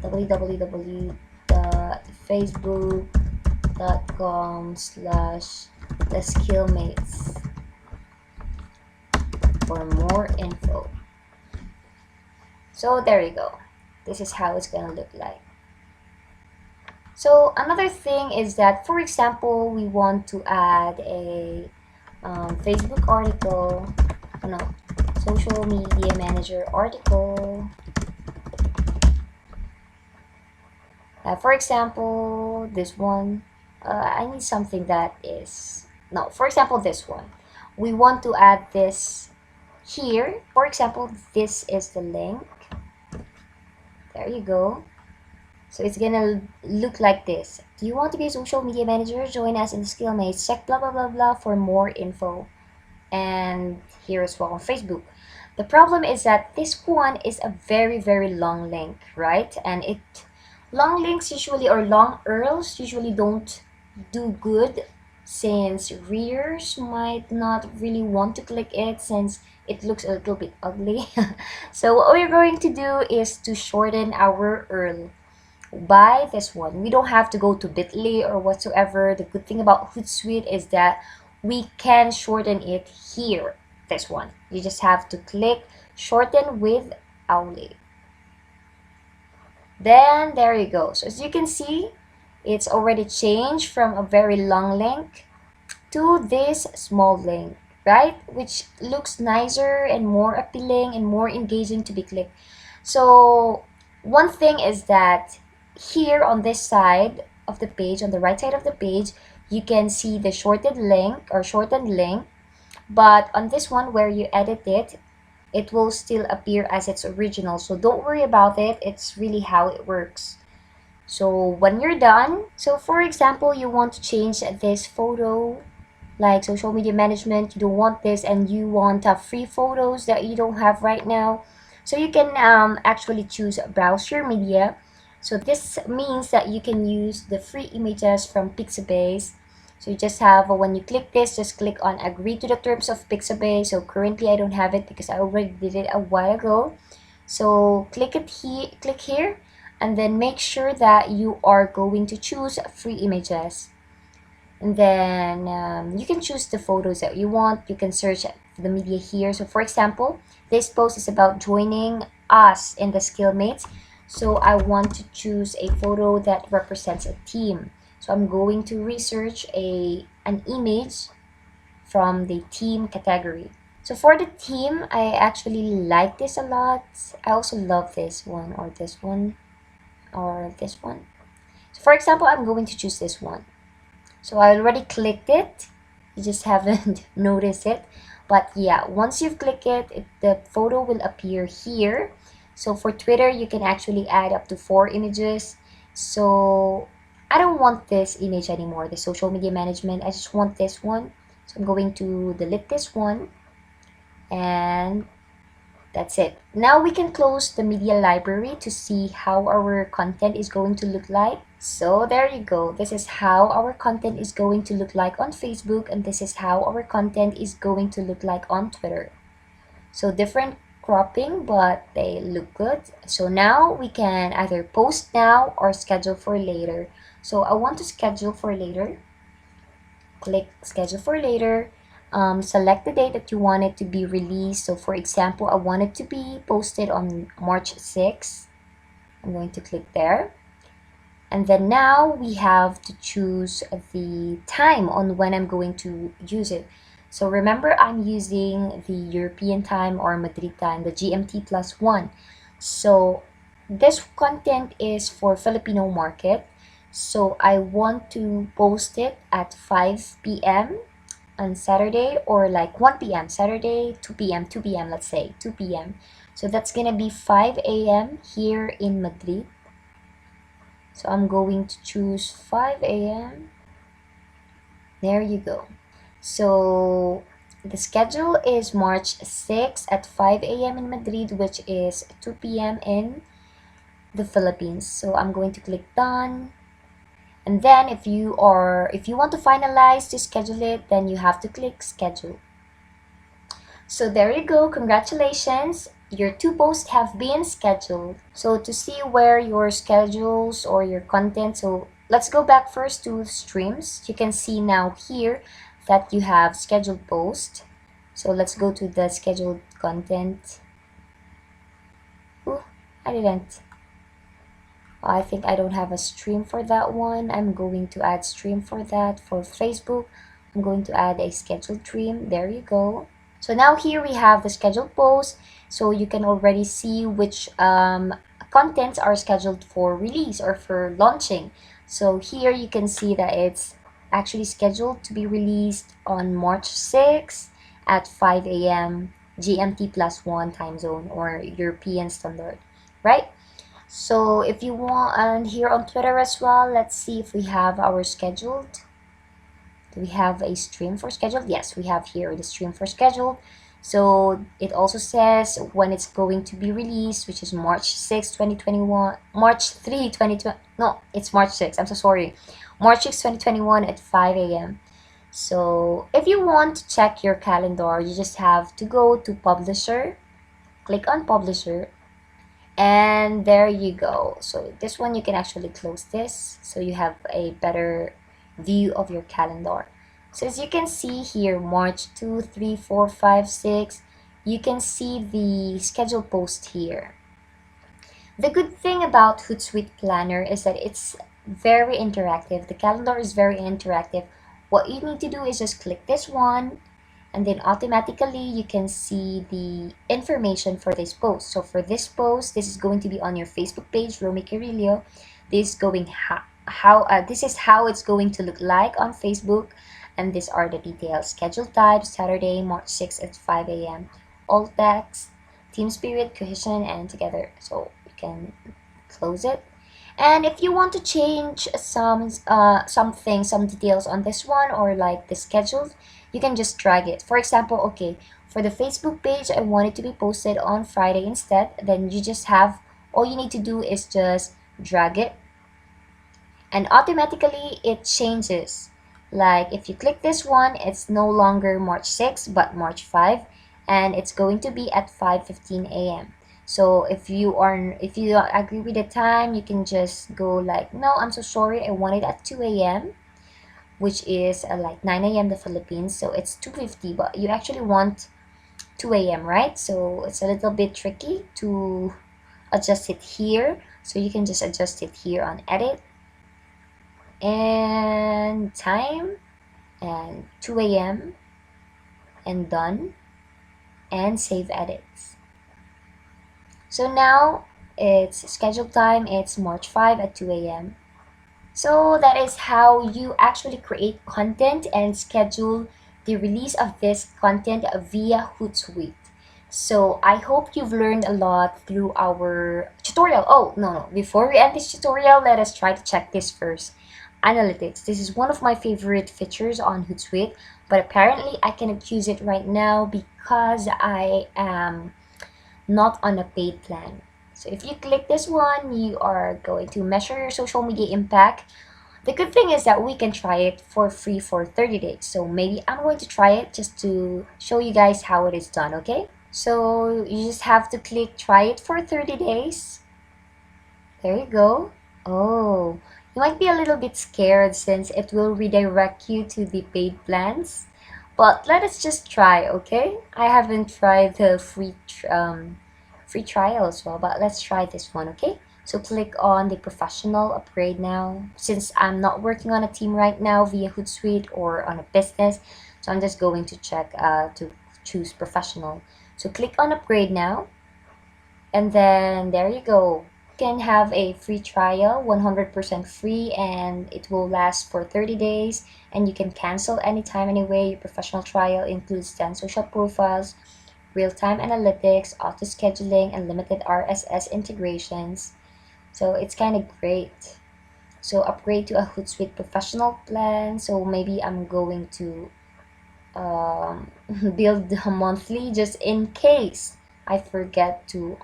www.facebook.com/theskillmates for more info. So there you go. This is how it's gonna look like. So another thing is that, for example, we want to add a Facebook article, no, social media manager article. For example, this one, I need something that is, no, for example, this one. We want to add this here. For example, this is the link. There you go. So it's gonna look like this. Do you want to be a social media manager? Join us in the Skillmates. Check blah blah blah blah for more info. And here as well on Facebook. The problem is that this one is a very long link, right? And long links usually, or long URLs usually don't do good since readers might not really want to click it since it looks a little bit ugly. So what we're going to do is to shorten our URL by this one. We don't have to go to bit.ly or whatsoever. The good thing about Hootsuite is that we can shorten it here. This one, you just have to click shorten with Aule. Then there you go. So as you can see, it's already changed from a very long link to this small link, right? Which looks nicer and more appealing and more engaging to be clicked. So one thing is that here on this side of the page, on the right side of the page, you can see the shortened link or shortened link. But on this one where you edit it, it will still appear as its original. So don't worry about it. It's really how it works. So when you're done, so for example, you want to change this photo, like social media management, you don't want this and you want free photos that you don't have right now. So you can actually choose browse your media. So this means that you can use the free images from Pixabay. So you just have, when you click this, just click on agree to the terms of Pixabay. So currently I don't have it because I already did it a while ago. So click here and then make sure that you are going to choose free images. And then you can choose the photos that you want. You can search the media here. So for example, this post is about joining us in the Skillmates. So I want to choose a photo that represents a team. So I'm going to research an image from the team category. So for the team, I actually like this a lot. I also love this one or this one or this one. So for example, I'm going to choose this one. So I already clicked it. You just haven't noticed it. But yeah, once you've clicked it, the photo will appear here. So for Twitter, you can actually add up to 4 images. So I don't want this image anymore, the social media management. I just want this one. So I'm going to delete this one. And that's it. Now we can close the media library to see how our content is going to look like. So there you go. This is how our content is going to look like on Facebook, and this is how our content is going to look like on Twitter. So different cropping, but they look good. So now we can either post now or schedule for later. So I want to schedule for later. Click schedule for later. Select the date that you want it to be released. So for example, I want it to be posted on March 6th. I'm going to click there. And then now we have to choose the time on when I'm going to use it. So remember, I'm using the European time or Madrid time, the GMT +1. So this content is for Filipino market. So I want to post it at 5 p.m. on Saturday, or like 1 p.m. Saturday, 2 p.m., 2 p.m., let's say 2 p.m. So that's gonna be 5 a.m. here in Madrid. So I'm going to choose 5 a.m. There you go. So the schedule is March 6 at 5 a.m. in Madrid, which is 2 p.m. in the Philippines. So I'm going to click done. And then if you want to finalize to schedule it, then you have to click schedule. So there you go. Congratulations. Your 2 posts have been scheduled. So to see where your schedules or your content, so let's go back first to streams. You can see now here that you have scheduled post. So let's go to the scheduled content. Ooh, I didn't. I think I don't have a stream for that one. I'm going to add stream for that. For Facebook, I'm going to add a scheduled stream. There you go. So now here we have the scheduled post. So you can already see which contents are scheduled for release or for launching. So here you can see that it's actually scheduled to be released on March 6th at 5 a.m. GMT +1 time zone or European standard, right? So if you want, and here on Twitter as well, let's see if we have our scheduled. Do we have a stream for scheduled? Yes, we have here the stream for scheduled. So it also says when it's going to be released, which is March 6, 2021, March 3, 2020. No, it's March 6. I'm so sorry. March 6, 2021 at 5 a.m. So if you want to check your calendar, you just have to go to Publisher, click on Publisher, and there you go. So this one you can actually close this so you have a better view of your calendar. So as you can see here, March 2, 3, 4, 5, 6, you can see the schedule post here. The good thing about Hootsuite Planner is that it's very interactive. The calendar is very interactive. What you need to do is just click this one, and then automatically you can see the information for this post. So for this post, this is going to be on your Facebook page, Romie Carillo. This is how it's going to look like on Facebook, and these are the details. Schedule type, Saturday, March 6th at 5 a.m. All text, team spirit, cohesion, and together. So you can close it. And if you want to change some details on this one, or like the schedules, you can just drag it. For example, okay, for the Facebook page, I want it to be posted on Friday instead. Then you just have, all you need to do is just drag it, and automatically it changes. Like if you click this one, it's no longer March 6 but March 5, and it's going to be at 5:15 a.m. So if you don't agree with the time, you can just go like, no, I'm so sorry, I want it at 2 a.m., which is like 9 a.m. the Philippines. So it's 2:50, but you actually want 2 a.m., right? So it's a little bit tricky to adjust it here. So you can just adjust it here on edit and time and 2 a.m. and done and save edits. So now it's scheduled time, it's March 5 at 2 a.m. So that is how you actually create content and schedule the release of this content via Hootsuite. So I hope you've learned a lot through our tutorial. Oh, no. Before we end this tutorial, let us try to check this first. Analytics. This is one of my favorite features on Hootsuite, but apparently I cannot use it right now because I am not on a paid plan. So if you click this one, you are going to measure your social media impact. The good thing is that we can try it for free for 30 days. So maybe I'm going to try it just to show you guys how it is done, okay? So you just have to click try it for 30 days. There you go. Oh, you might be a little bit scared since it will redirect you to the paid plans. But let us just try, okay? I haven't tried the free trial as well, but let's try this one, okay? So click on the professional upgrade now. Since I'm not working on a team right now via Hootsuite or on a business, so I'm just going to check to choose professional. So click on upgrade now, and then there you go. You can have a free trial, 100% free, and it will last for 30 days, and you can cancel anytime, anyway. Your professional trial includes 10 social profiles, real-time analytics, auto-scheduling, and limited RSS integrations. So it's kind of great. So upgrade to a Hootsuite professional plan. So maybe I'm going to build a monthly just in case I forget to.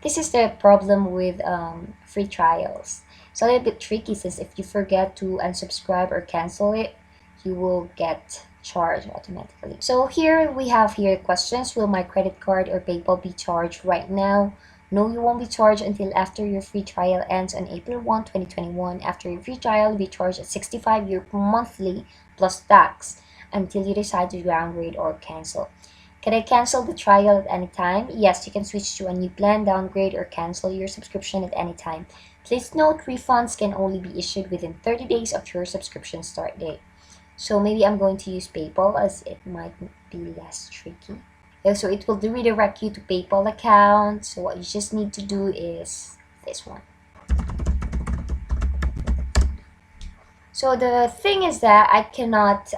This is the problem with free trials. It's a little bit tricky since if you forget to unsubscribe or cancel it, you will get charged automatically. So here we have here questions. Will my credit card or PayPal be charged right now? No, you won't be charged until after your free trial ends on April 1, 2021. After your free trial, you'll be charged at 65 euro monthly plus tax until you decide to downgrade or cancel. Can I cancel the trial at any time? Yes, you can switch to a new plan, downgrade, or cancel your subscription at any time. Please note, refunds can only be issued within 30 days of your subscription start date. So maybe I'm going to use PayPal as it might be less tricky. So it will redirect you to PayPal account. So what you just need to do is this one. So the thing is that I cannot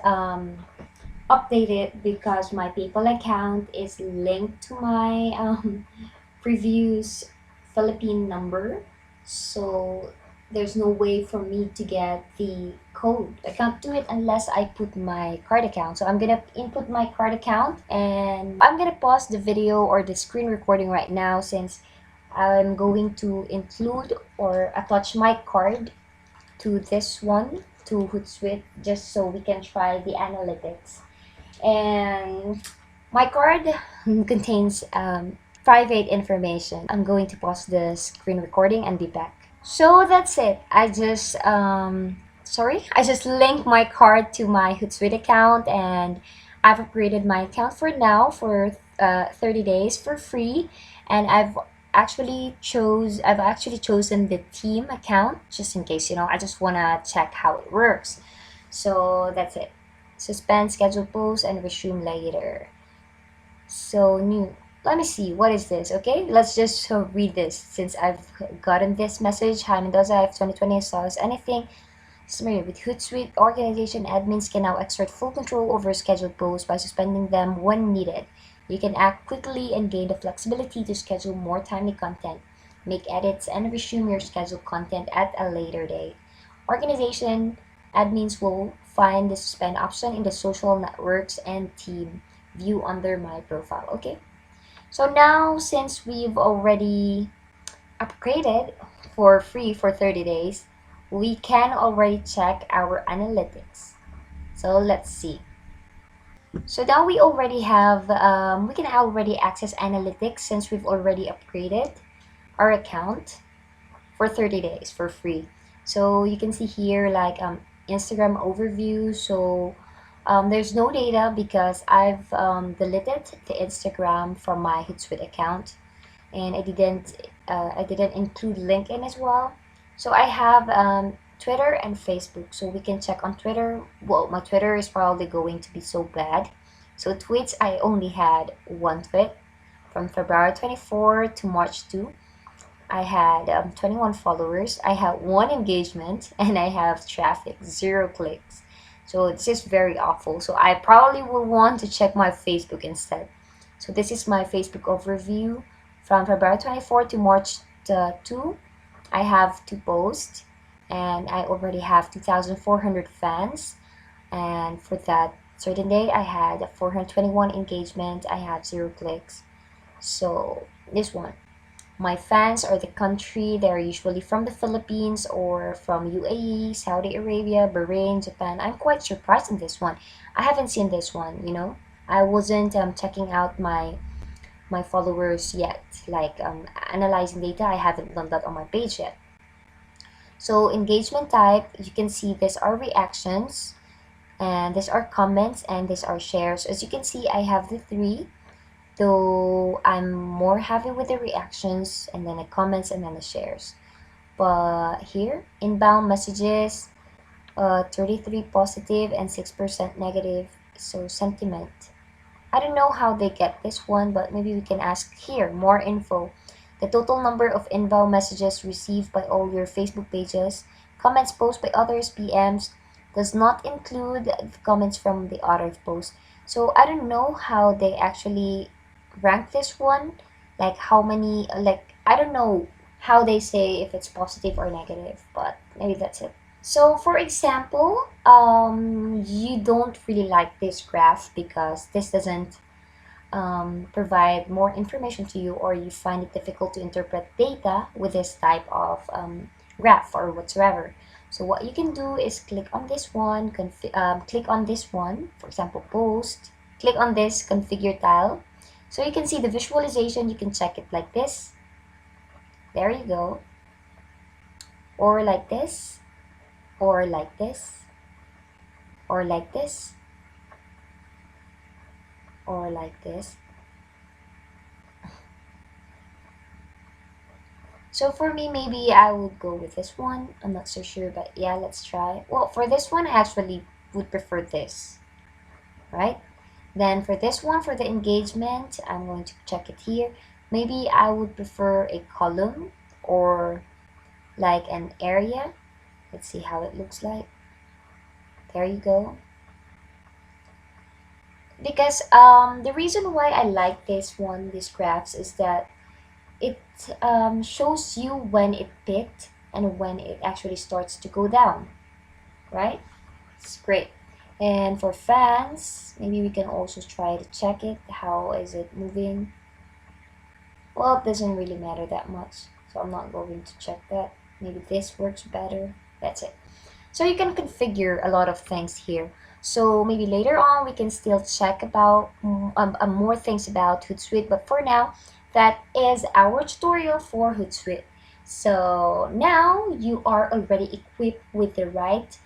update it because my PayPal account is linked to my previous Philippine number. So there's no way for me to get the code. I can't do it unless I put my card account. So I'm gonna input my card account, and I'm gonna pause the video or the screen recording right now since I'm going to include or attach my card to this one, to Hootsuite, just so we can try the analytics. And my card contains private information. I'm going to pause the screen recording and be back. So that's it. I just sorry, I just linked my card to my Hootsuite account, and I've upgraded my account for now for 30 days for free. And I've actually chosen the team account just in case, I just want to check how it works. So that's it. Suspend, schedule post, and resume later. So new. Let me see. What is this? Okay, let's just read this since I've gotten this message. Hi Mendoza, if 2020 saw us anything. Summary: with Hootsuite, organization admins can now exert full control over scheduled posts by suspending them when needed. You can act quickly and gain the flexibility to schedule more timely content, make edits, and resume your scheduled content at a later date. Organization admins will find the suspend option in the social networks and team view under my profile. Okay, so now since we've already upgraded for free for 30 days, we can already check our analytics. So let's see. So now we can already access analytics since we've already upgraded our account for 30 days for free. So you can see here like Instagram overview. So there's no data because I've deleted the Instagram from my Hootsuite account, and I didn't include LinkedIn as well. So I have Twitter and Facebook. So we can check on Twitter. Well, my Twitter is probably going to be so bad. So tweets, I only had one tweet from February 24 to March 2. I had 21 followers. I had one engagement, and I have traffic, 0 clicks. So this is very awful. So I probably will want to check my Facebook instead. So this is my Facebook overview from February 24 to March 2. I have 2 posts, and I already have 2,400 fans. And for that certain day, I had 421 engagement. I have 0 clicks. So this one. My fans are the country. They're usually from the Philippines or from UAE, Saudi Arabia, Bahrain, Japan. I'm quite surprised in this one. I haven't seen this one. I wasn't checking out my followers yet, like analyzing data. I haven't done that on my page yet. So engagement type, you can see these are reactions, and these are comments, and these are shares. As you can see, I have the three, though I'm more happy with the reactions and then the comments and then the shares. But here, inbound messages, 33 positive and 6% negative. So sentiment, I don't know how they get this one, but maybe we can ask here more info. The total number of inbound messages received by all your Facebook pages, comments posted by others, PMs, does not include the comments from the other posts. So I don't know how they actually rank this one, like how many, like I don't know how they say if it's positive or negative, but maybe that's it. So for example, you don't really like this graph because this doesn't provide more information to you, or you find it difficult to interpret data with this type of graph or whatsoever. So what you can do is click on this one, click on this one, for example, post, click on this configure tile. So you can see the visualization. You can check it like this. There you go. Or like this, or like this, or like this, or like this. So for me, maybe I would go with this one. I'm not so sure, but yeah, let's try. Well, for this one, I actually would prefer this, right? Then for this one, for the engagement, I'm going to check it here. Maybe I would prefer a column or like an area. Let's see how it looks like. There you go. Because the reason why I like this one, these graphs, is that it shows you when it peaked and when it actually starts to go down, right? It's great. And for fans, maybe we can also try to check it. How is it moving? Well, it doesn't really matter that much, so I'm not going to check that. Maybe this works better. That's it. So you can configure a lot of things here. So maybe later on we can still check about more things about Hootsuite, but for now, that is our tutorial for Hootsuite. So now you are already equipped with the right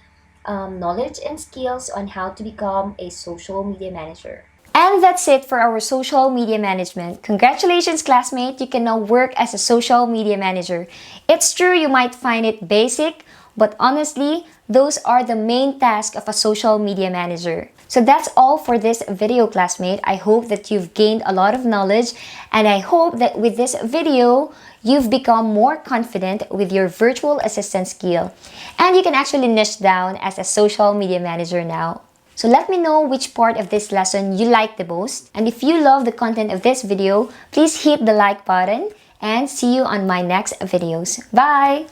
knowledge and skills on how to become a social media manager. And that's it for our social media management. Congratulations, classmate! You can now work as a social media manager. It's true you might find it basic, but honestly, those are the main tasks of a social media manager. So that's all for this video, classmate. I hope that you've gained a lot of knowledge, and I hope that with this video, you've become more confident with your virtual assistant skill. And you can actually niche down as a social media manager now. So let me know which part of this lesson you like the most. And if you love the content of this video, please hit the like button and see you on my next videos. Bye!